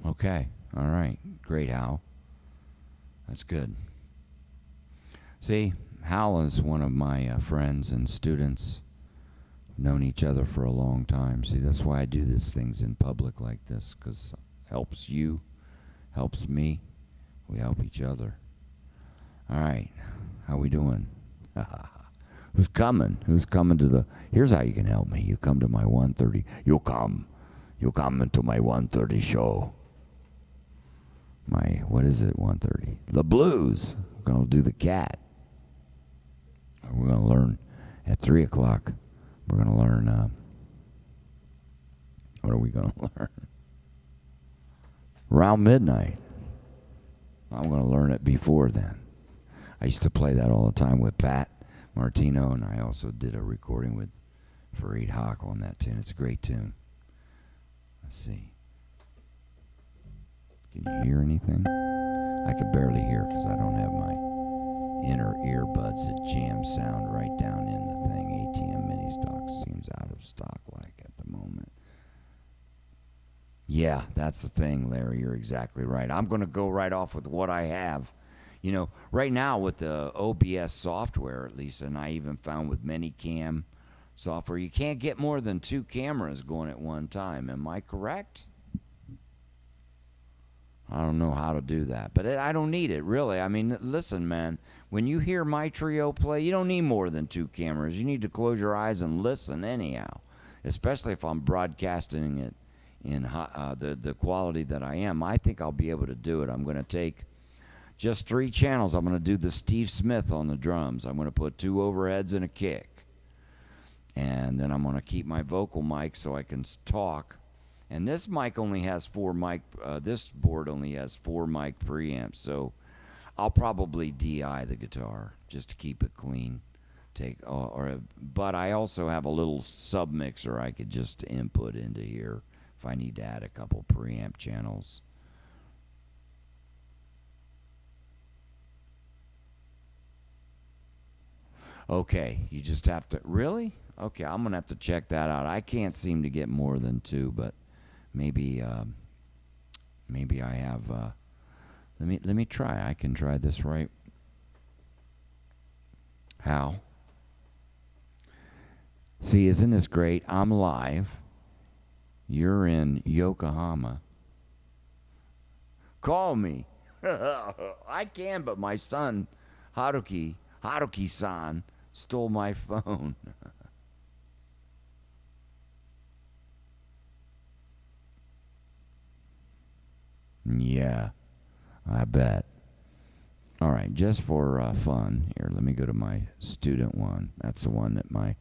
Okay. All right. Great, Hal. That's good. See, Hal is one of my friends and students. Known each other for a long time. See, that's why I do these things in public like this, because it helps you, helps me. We help each other. All right. How we doing? Who's coming? Who's coming to the... Here's how you can help me. You come to my 1:30. You come into my 1:30 show. What is it, 1:30? The Blues. We're going to do the cat. We're going to learn at 3 o'clock. We're going to learn... what are we going to learn? Around midnight. I'm going to learn it before then. I used to play that all the time with Pat Martino, and I also did a recording with Fareed Haq on that tune. It's a great tune. Let's see. Can you hear anything? I can barely hear because I don't have my inner earbuds that jam sound right down in the thing. ATM mini stock seems out of stock like at the moment. Yeah, that's the thing, Larry. You're exactly right. I'm going to go right off with what I have. You know, right now with the OBS software, at least, and I even found with Minicam software, you can't get more than 2 cameras going at one time. Am I correct? I don't know how to do that, but I don't need it, really. I mean, listen, man, when you hear my trio play, you don't need more than 2 cameras. You need to close your eyes and listen anyhow, especially if I'm broadcasting it in the quality that I am. I think I'll be able to do it. I'm going to take just 3 channels. I'm going to do the Steve Smith on the drums. I'm going to put 2 overheads and a kick. And then I'm going to keep my vocal mic so I can talk. And this mic only has 4 mic, this board only has 4 mic preamps. So I'll probably DI the guitar just to keep it clean. But I also have a little sub mixer I could just input into here if I need to add a couple preamp channels. Okay, you just have to... Really? Okay, I'm going to have to check that out. I can't seem to get more than 2, but maybe I have... Let me try. I can try this right. How? See, isn't this great? I'm live. You're in Yokohama. Call me. I can, but my son, Haruki-san, stole my phone. Yeah, I bet. All right, just for fun, here, let me go to my student one. That's the one that my...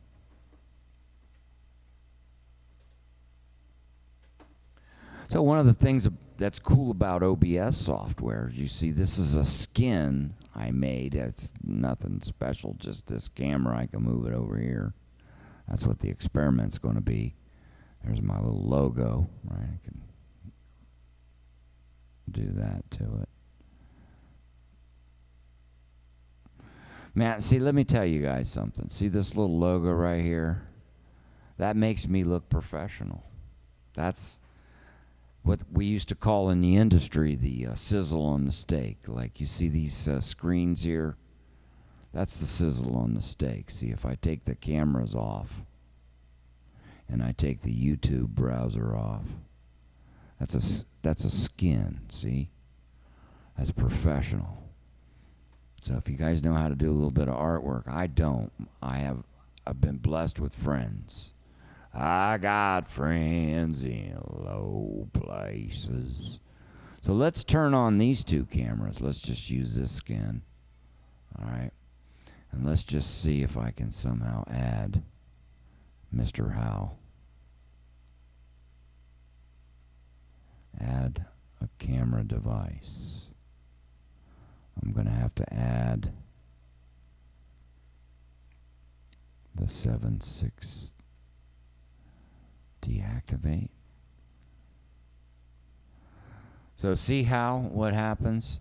So one of the things that's cool about OBS software is, you see, this is a skin I made. It's nothing special, just this camera. I can move it over here. That's what the experiment's going to be. There's my little logo, right? I can do that to it. Man, see, let me tell you guys something. See this little logo right here? That makes me look professional. That's what we used to call in the industry the sizzle on the steak. Like, you see these screens here? That's the sizzle on the steak. See, if I take the cameras off and I take the YouTube browser off, that's a skin, see? That's professional. So if you guys know how to do a little bit of artwork, I don't. I've been blessed with friends. I got friends in low places. So let's turn on these 2 cameras. Let's just use this skin. All right. And let's just see if I can somehow add Mr. Howell. Add a camera device. I'm going to have to add The 7.6 deactivate. So see what happens?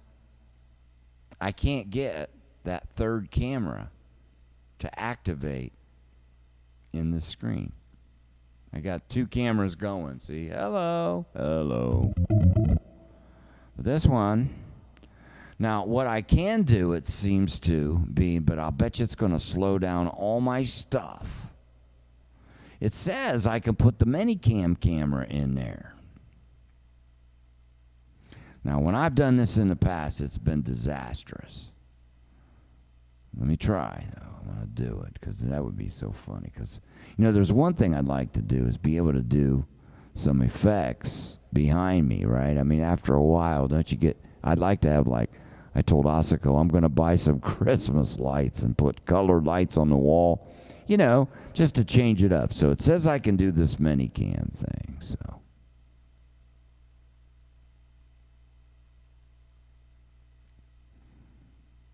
I can't get that third camera to activate in the screen. I got two cameras going. See? Hello. Hello. But this one. Now, what I can do, it seems to be, but I'll bet you it's going to slow down all my stuff. It says I can put the Minicam camera in there. Now, when I've done this in the past, it's been disastrous. Let me try, though. I'm going to do it because that would be so funny. Because, there's one thing I'd like to do is be able to do some effects behind me, right? I mean, after a while, I'd like to have, like, I told Asako, I'm going to buy some Christmas lights and put colored lights on the wall, just to change it up. So it says I can do this Minicam thing, so.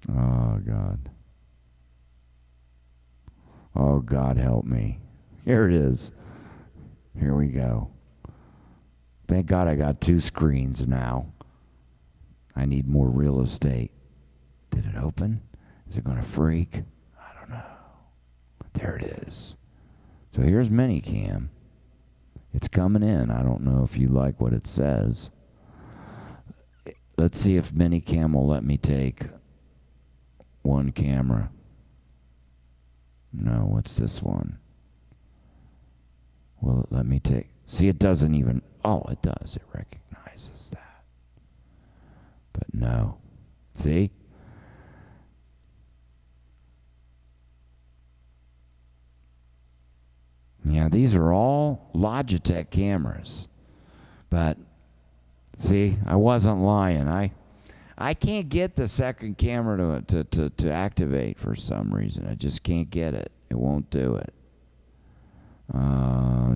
Oh, God. Oh, God, help me. Here it is. Here we go. Thank God I got two screens now. I need more real estate. Did it open? Is it going to freak? I don't know. There it is. So here's Minicam. It's coming in. I don't know if you like what it says. Let's see if Minicam will let me take one camera. No, what's this one? Will it let me take? See, it doesn't even. Oh, it does. It recognizes that. But no. See? Yeah, these are all Logitech cameras. But see, I wasn't lying. I can't get the second camera to activate for some reason. I just can't get it. It won't do it.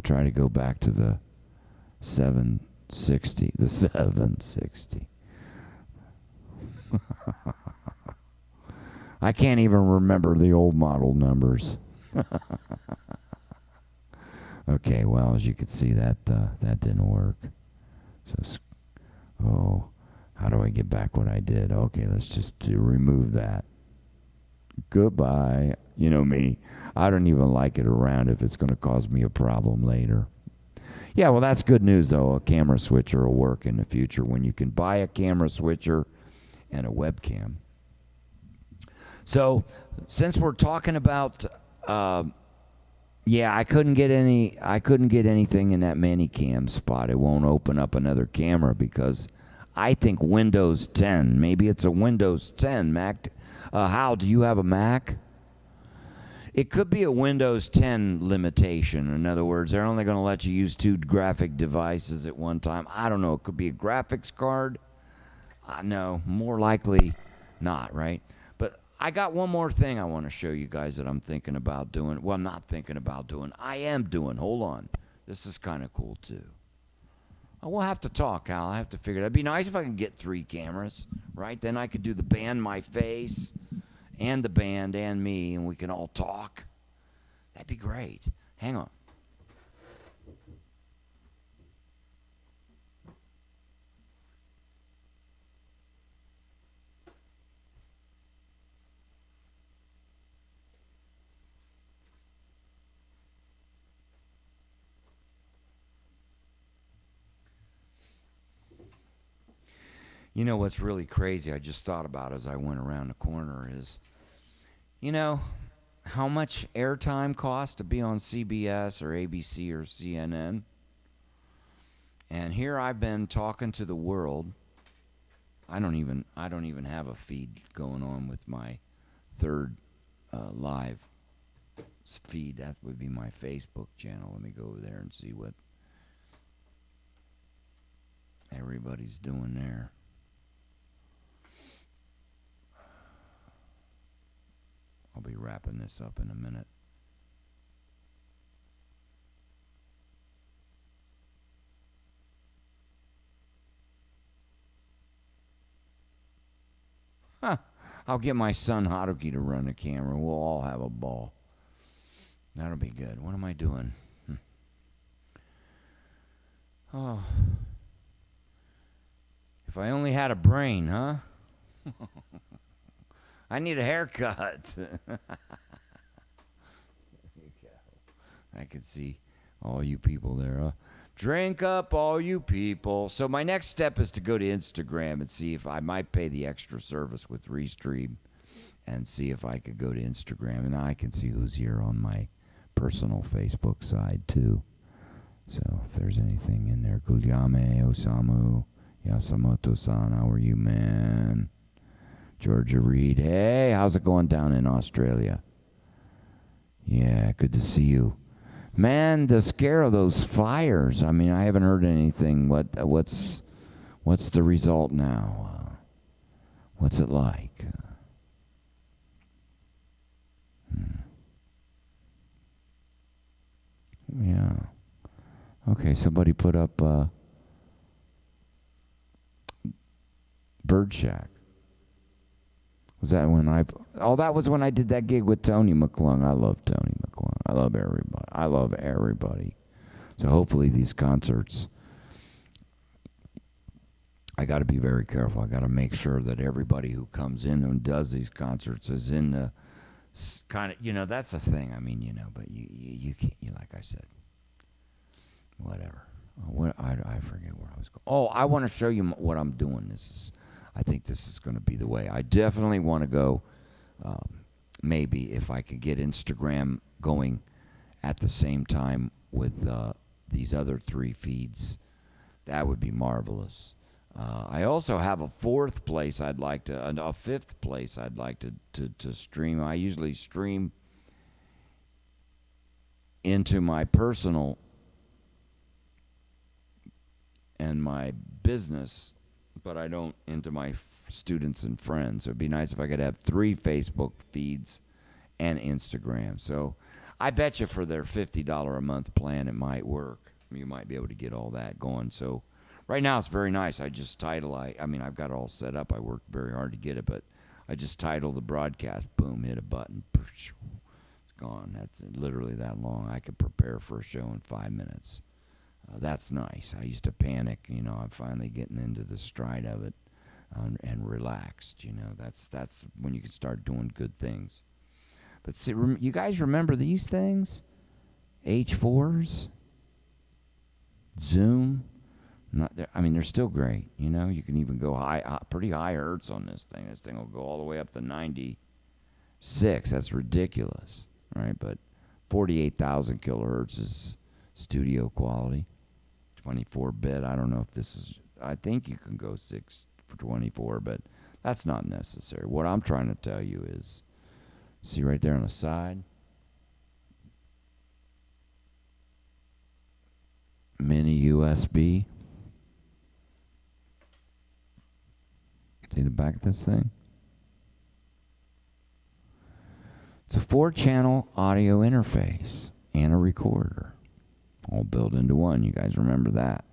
Try to go back to the 760. The 760. I can't even remember the old model numbers. Okay, well, as you can see, that didn't work. So, how do I get back what I did? Okay, let's just remove that. Goodbye. You know me. I don't even like it around if it's going to cause me a problem later. Yeah, well, that's good news, though. A camera switcher will work in the future when you can buy a camera switcher and a webcam. So, since we're talking about, I couldn't get anything in that Minicam spot. It won't open up another camera because I think Windows 10. Maybe it's a Windows 10 Mac. Hal, do you have a Mac? It could be a Windows 10 limitation. In other words, they're only going to let you use two graphic devices at one time. I don't know. It could be a graphics card. No, more likely not, right? But I got one more thing I want to show you guys that I'm thinking about doing. Well, not thinking about doing. I am doing. Hold on. This is kind of cool, too. We'll have to talk, Hal. I have to figure it out. It'd be nice if I could get 3 cameras, right? Then I could do the band My Face and the band and me, and we can all talk. That'd be great. Hang on. You know what's really crazy, I just thought about as I went around the corner is, how much airtime costs to be on CBS or ABC or CNN? And here I've been talking to the world. I don't even have a feed going on with my third live feed. That would be my Facebook channel. Let me go over there and see what everybody's doing there. I'll be wrapping this up in a minute. I'll get my son Haruki to run the camera. We'll all have a ball. That'll be good. What am I doing? Oh, if I only had a brain, huh? I need a haircut. I could see all you people there. Drink up, all you people. So my next step is to go to Instagram and see if I might pay the extra service with Restream and see if I could go to Instagram. And I can see who's here on my personal Facebook side, too. So if there's anything in there, Gulyame, Osamu, Yasamoto-san, how are you, man? Georgia Reed, hey, how's it going down in Australia? Yeah, good to see you. Man, the scare of those fires. I mean, I haven't heard anything. What's the result now? What's it like? Yeah. Okay, somebody put up Bird Shack. Was that when that was when I did that gig with Tony McClung. I love Tony McClung. I love everybody. So hopefully these concerts, I got to be very careful. I got to make sure that everybody who comes in and does these concerts is in the kind of, that's the thing. I mean, but you can't, like I said, whatever. I forget where I was going. Oh, I want to show you what I'm doing. I think this is going to be the way. I definitely want to go, maybe if I could get Instagram going at the same time with these other 3 feeds, that would be marvelous. I also have a 5th place I'd like to stream. I usually stream into my personal and my business, but I don't into my students and friends. So it'd be nice if I could have 3 Facebook feeds and Instagram. So I bet you for their $50 a month plan, it might work. You might be able to get all that going. So right now it's very nice. I just title, I mean, I've got it all set up. I worked very hard to get it, but I just title the broadcast. Boom, hit a button. It's gone. That's literally that long. I could prepare for a show in 5 minutes. That's nice. I used to panic. I'm finally getting into the stride of it and relaxed. That's when you can start doing good things. But see, you guys remember these things? H4s? Zoom? They're still great. You can even go pretty high hertz on this thing. This thing will go all the way up to 96. That's ridiculous, right? But 48,000 kilohertz is studio quality. 24-bit. I don't know if this is. I think you can go 6 for 24, but that's not necessary. What I'm trying to tell you is, see right there on the side, mini USB. See the back of this thing? It's a 4-channel audio interface and a recorder, all built into one. You guys remember that?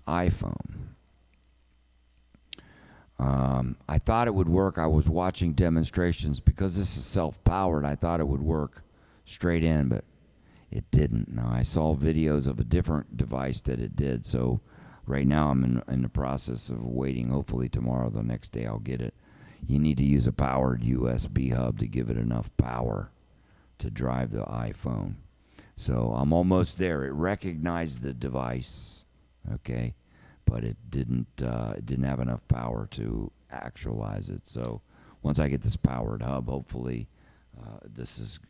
iPhone. I thought it would work. I was watching demonstrations because this is self-powered. I thought it would work straight in, but it didn't. Now, I saw videos of a different device that it did. So right now I'm in the process of waiting. Hopefully tomorrow, the next day, I'll get it. You need to use a powered USB hub to give it enough power to drive the iPhone. So I'm almost there. It recognized the device, okay, but it didn't have enough power to actualize it. So once I get this powered hub, hopefully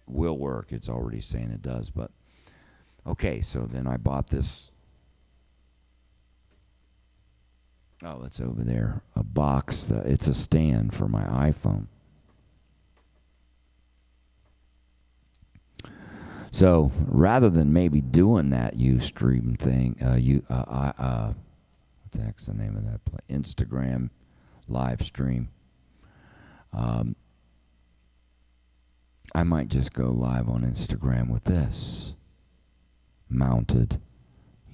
will work. It's already saying it does. But okay, so then I bought this. Oh, it's over there. A box. It's a stand for my iPhone. So rather than maybe doing that Ustream thing, what the heck's the name of that place? Instagram live stream. I might just go live on Instagram with this mounted,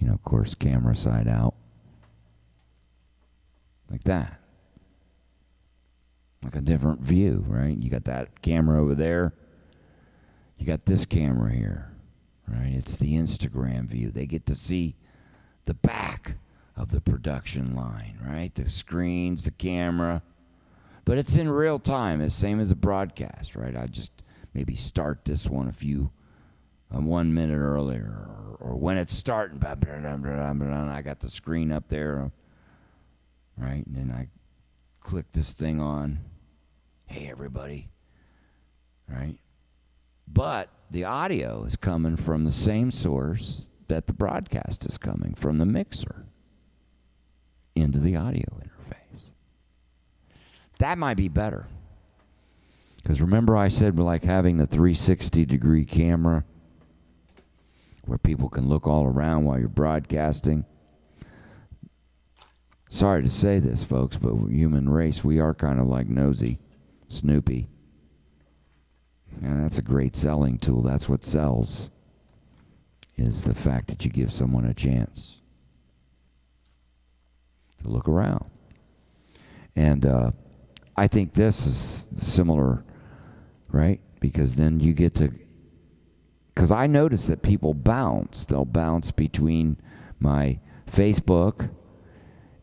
of course, camera side out. like that. Like a different view, right? You got that camera over there. You got this camera here, right? It's the Instagram view. They get to see the back of the production line, right? The screens, the camera. But it's in real time. It's same as a broadcast, right? I just maybe start this one 1 minute earlier, or when it's starting, blah, blah, blah, blah, blah, I got the screen up there, right? And then I click this thing on. Hey, everybody, right? But the audio is coming from the same source that the broadcast is coming from, the mixer into the audio interface. That might be better. Because remember I said we're like having the 360-degree camera where people can look all around while you're broadcasting. Sorry to say this, folks, but we're human race. We are kind of like nosy, Snoopy. And that's a great selling tool. That's what sells, is the fact that you give someone a chance to look around. And I think this is similar, right? Because then you get to, because I notice that people bounce. They'll bounce between my Facebook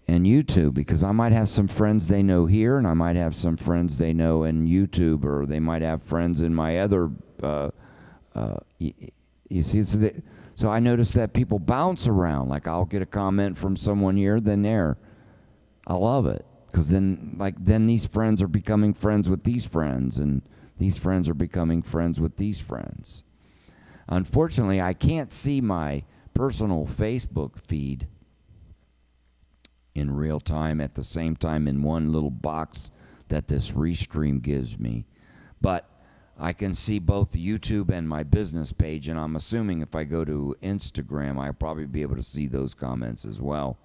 and YouTube, because I might have some friends they know here, and I might have some friends they know in YouTube, or they might have friends in my other, you see, so I notice that people bounce around. Like I'll get a comment from someone here, then there. I love it, because then these friends are becoming friends with these friends, and these friends are becoming friends with these friends. Unfortunately, I can't see my personal Facebook feed in real time at the same time in one little box that this Restream gives me. But I can see both YouTube and my business page, and I'm assuming if I go to Instagram, I'll probably be able to see those comments as well,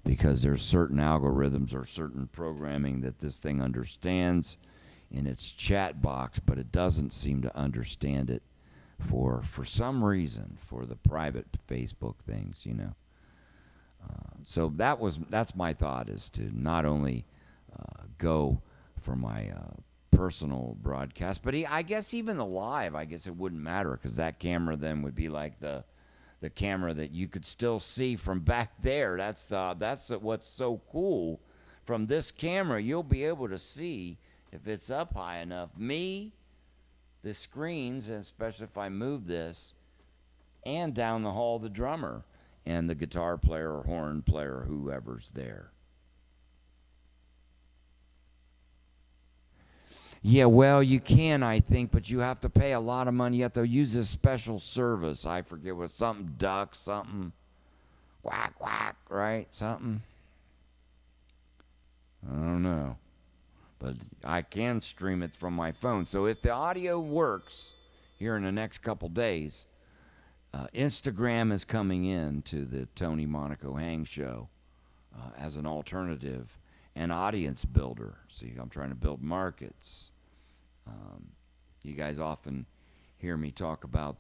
because there's certain algorithms or certain programming that this thing understands in its chat box, but it doesn't seem to understand it for some reason for the private Facebook things, you know. So that's my thought, is to not only go for my personal broadcast, but I guess even the live, I guess it wouldn't matter, because that camera then would be like the camera that you could still see from back there. That's what's so cool. From this camera, you'll be able to see, if it's up high enough, me, the screens, and especially if I move this, and down the hall the drummer and the guitar player or horn player, whoever's there. Yeah, well, you can, I think, but you have to pay a lot of money. You have to use this special service. I forget what, something duck, something quack, quack, right? Something. I don't know. But I can stream it from my phone. So if the audio works here in the next couple days, Instagram is coming in to the Tony Monaco Hang Show as an alternative and audience builder. See, I'm trying to build markets. You guys often hear me talk about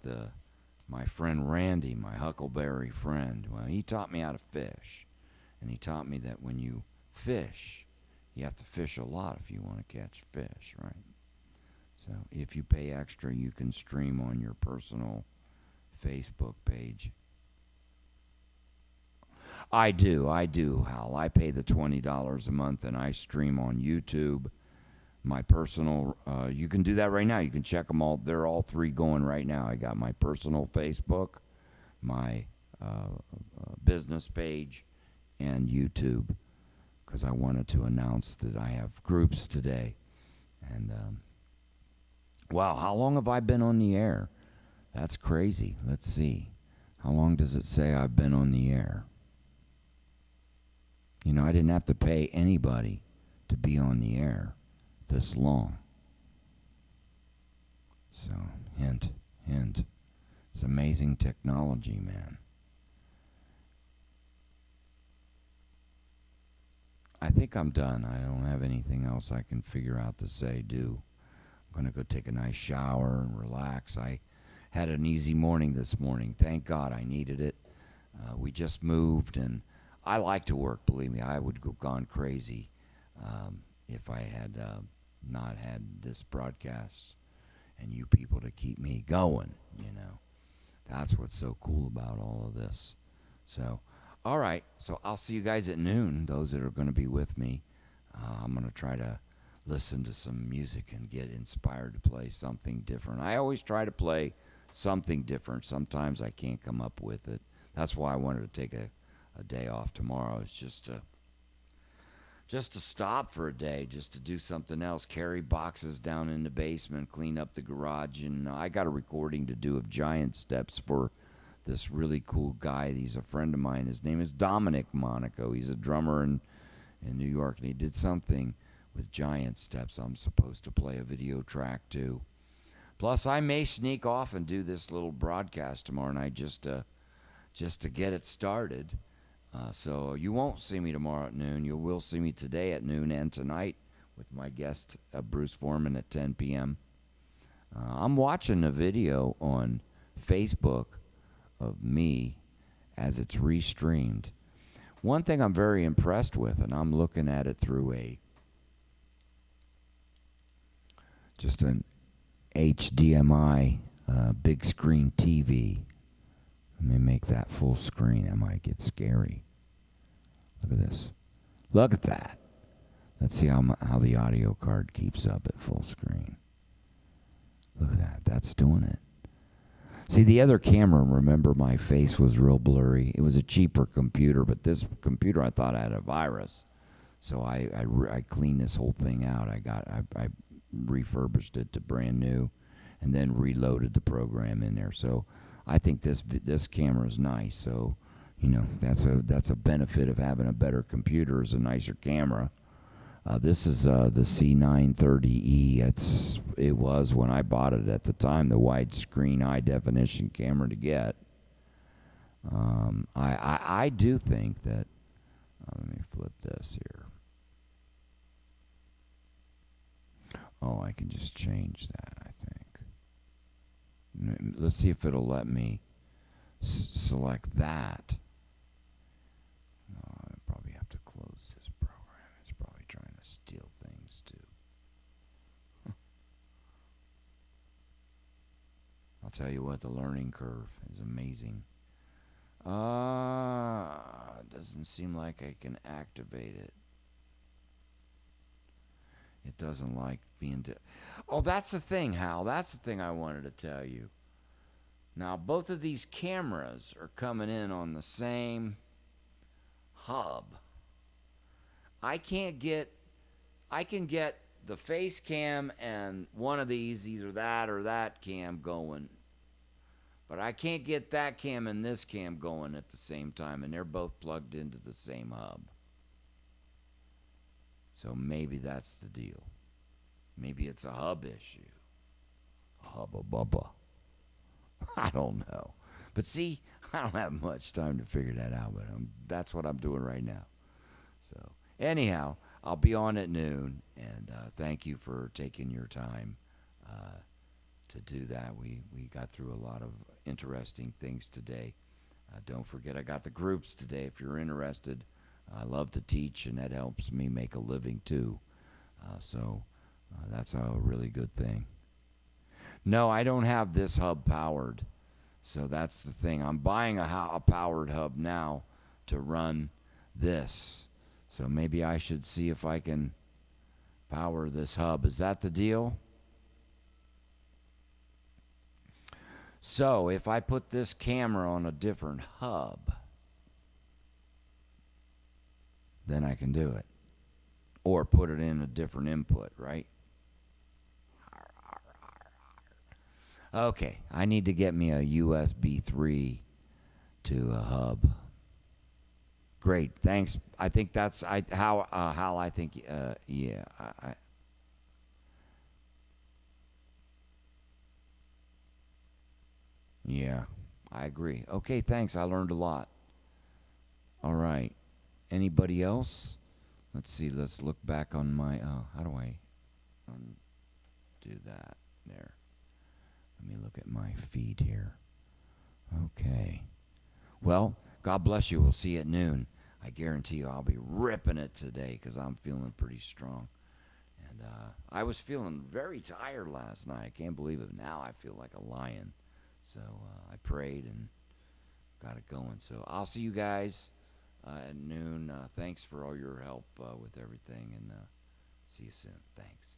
my friend Randy, my Huckleberry friend. Well, he taught me how to fish. And he taught me that when you fish, you have to fish a lot if you want to catch fish, right? So if you pay extra, you can stream on your personal Facebook page. I do, Hal. I pay the $20 a month, and I stream on YouTube. My personal, you can do that right now. You can check them all. They're all three going right now. I got my personal Facebook, my business page, and YouTube, because I wanted to announce that I have groups today. And, wow, how long have I been on the air? That's crazy. Let's see. How long does it say I've been on the air? You know, I didn't have to pay anybody to be on the air this long. So, hint. It's amazing technology, man. I think I'm done. I don't have anything else I can figure out to do. I'm going to go take a nice shower and relax. I had an easy morning this morning. Thank God, I needed it. We just moved, and I like to work, believe me. I would have gone crazy if I had not had this broadcast and you people to keep me going, you know. That's what's so cool about all of this. So, all right. So I'll see you guys at noon, those that are going to be with me. I'm going to try to listen to some music and get inspired to play something different. I always try to play something different. Sometimes I can't come up with it. That's why I wanted to take a day off tomorrow. It's just to stop for a day, just to do something else, carry boxes down in the basement, clean up the garage. And I got a recording to do of Giant Steps for this really cool guy. He's a friend of mine. His name is Dominic Monaco. He's a drummer in New York, and he did something with Giant Steps. I'm supposed to play a video track too. Plus, I may sneak off and do this little broadcast tomorrow night just to get it started. So you won't see me tomorrow at noon. You will see me today at noon and tonight with my guest, Bruce Foreman, at 10 p.m. I'm watching a video on Facebook of me as it's restreamed. One thing I'm very impressed with, and I'm looking at it through just an HDMI big screen TV. Let me make that full screen. That might get scary. Look at this. Look at that. Let's see how the audio card keeps up at full screen. Look at that. That's doing it. See, the other camera, remember, my face was real blurry. It was a cheaper computer, but this computer I thought had a virus. So I cleaned this whole thing out. I refurbished it to brand new and then reloaded the program in there. So I think this camera is nice. So, you know, that's a benefit of having a better computer, is a nicer camera. This is the C930E. It was, when I bought it at the time, the widescreen high definition camera to get. I do think that. Let me flip this here. Oh, I can just change that, I think. Let's see if it'll let me select that. I probably have to close this program. It's probably trying to steal things too. I'll tell you what, the learning curve is amazing. Doesn't seem like I can activate it. It doesn't like being... Oh, that's the thing, Hal. That's the thing I wanted to tell you. Now, both of these cameras are coming in on the same hub. I can get the face cam and one of these, either that or that cam, going. But I can't get that cam and this cam going at the same time, and they're both plugged into the same hub. So maybe that's the deal. Maybe it's a hub issue. A hubba bubba. I don't know. But see, I don't have much time to figure that out, but that's what I'm doing right now. So anyhow, I'll be on at noon, and thank you for taking your time to do that. We got through a lot of interesting things today. Don't forget, I got the groups today if you're interested. I love to teach, and that helps me make a living too. So that's a really good thing. No, I don't have this hub powered. So that's the thing. I'm buying a powered hub now to run this. So maybe I should see if I can power this hub. Is that the deal? So if I put this camera on a different hub, then I can do it. Or put it in a different input, right? Okay, I need to get me a USB 3 to a hub. Great, thanks. I think that's how I think. Yeah, yeah, I agree. Okay, thanks. I learned a lot. All right. Anybody else? Let's see. Let's look back on my. How do I undo that? There. Let me look at my feed here. Okay. Well, God bless you. We'll see you at noon. I guarantee you I'll be ripping it today because I'm feeling pretty strong. And I was feeling very tired last night. I can't believe it. Now I feel like a lion. So I prayed and got it going. So I'll see you guys at noon. Thanks for all your help with everything, and see you soon. Thanks.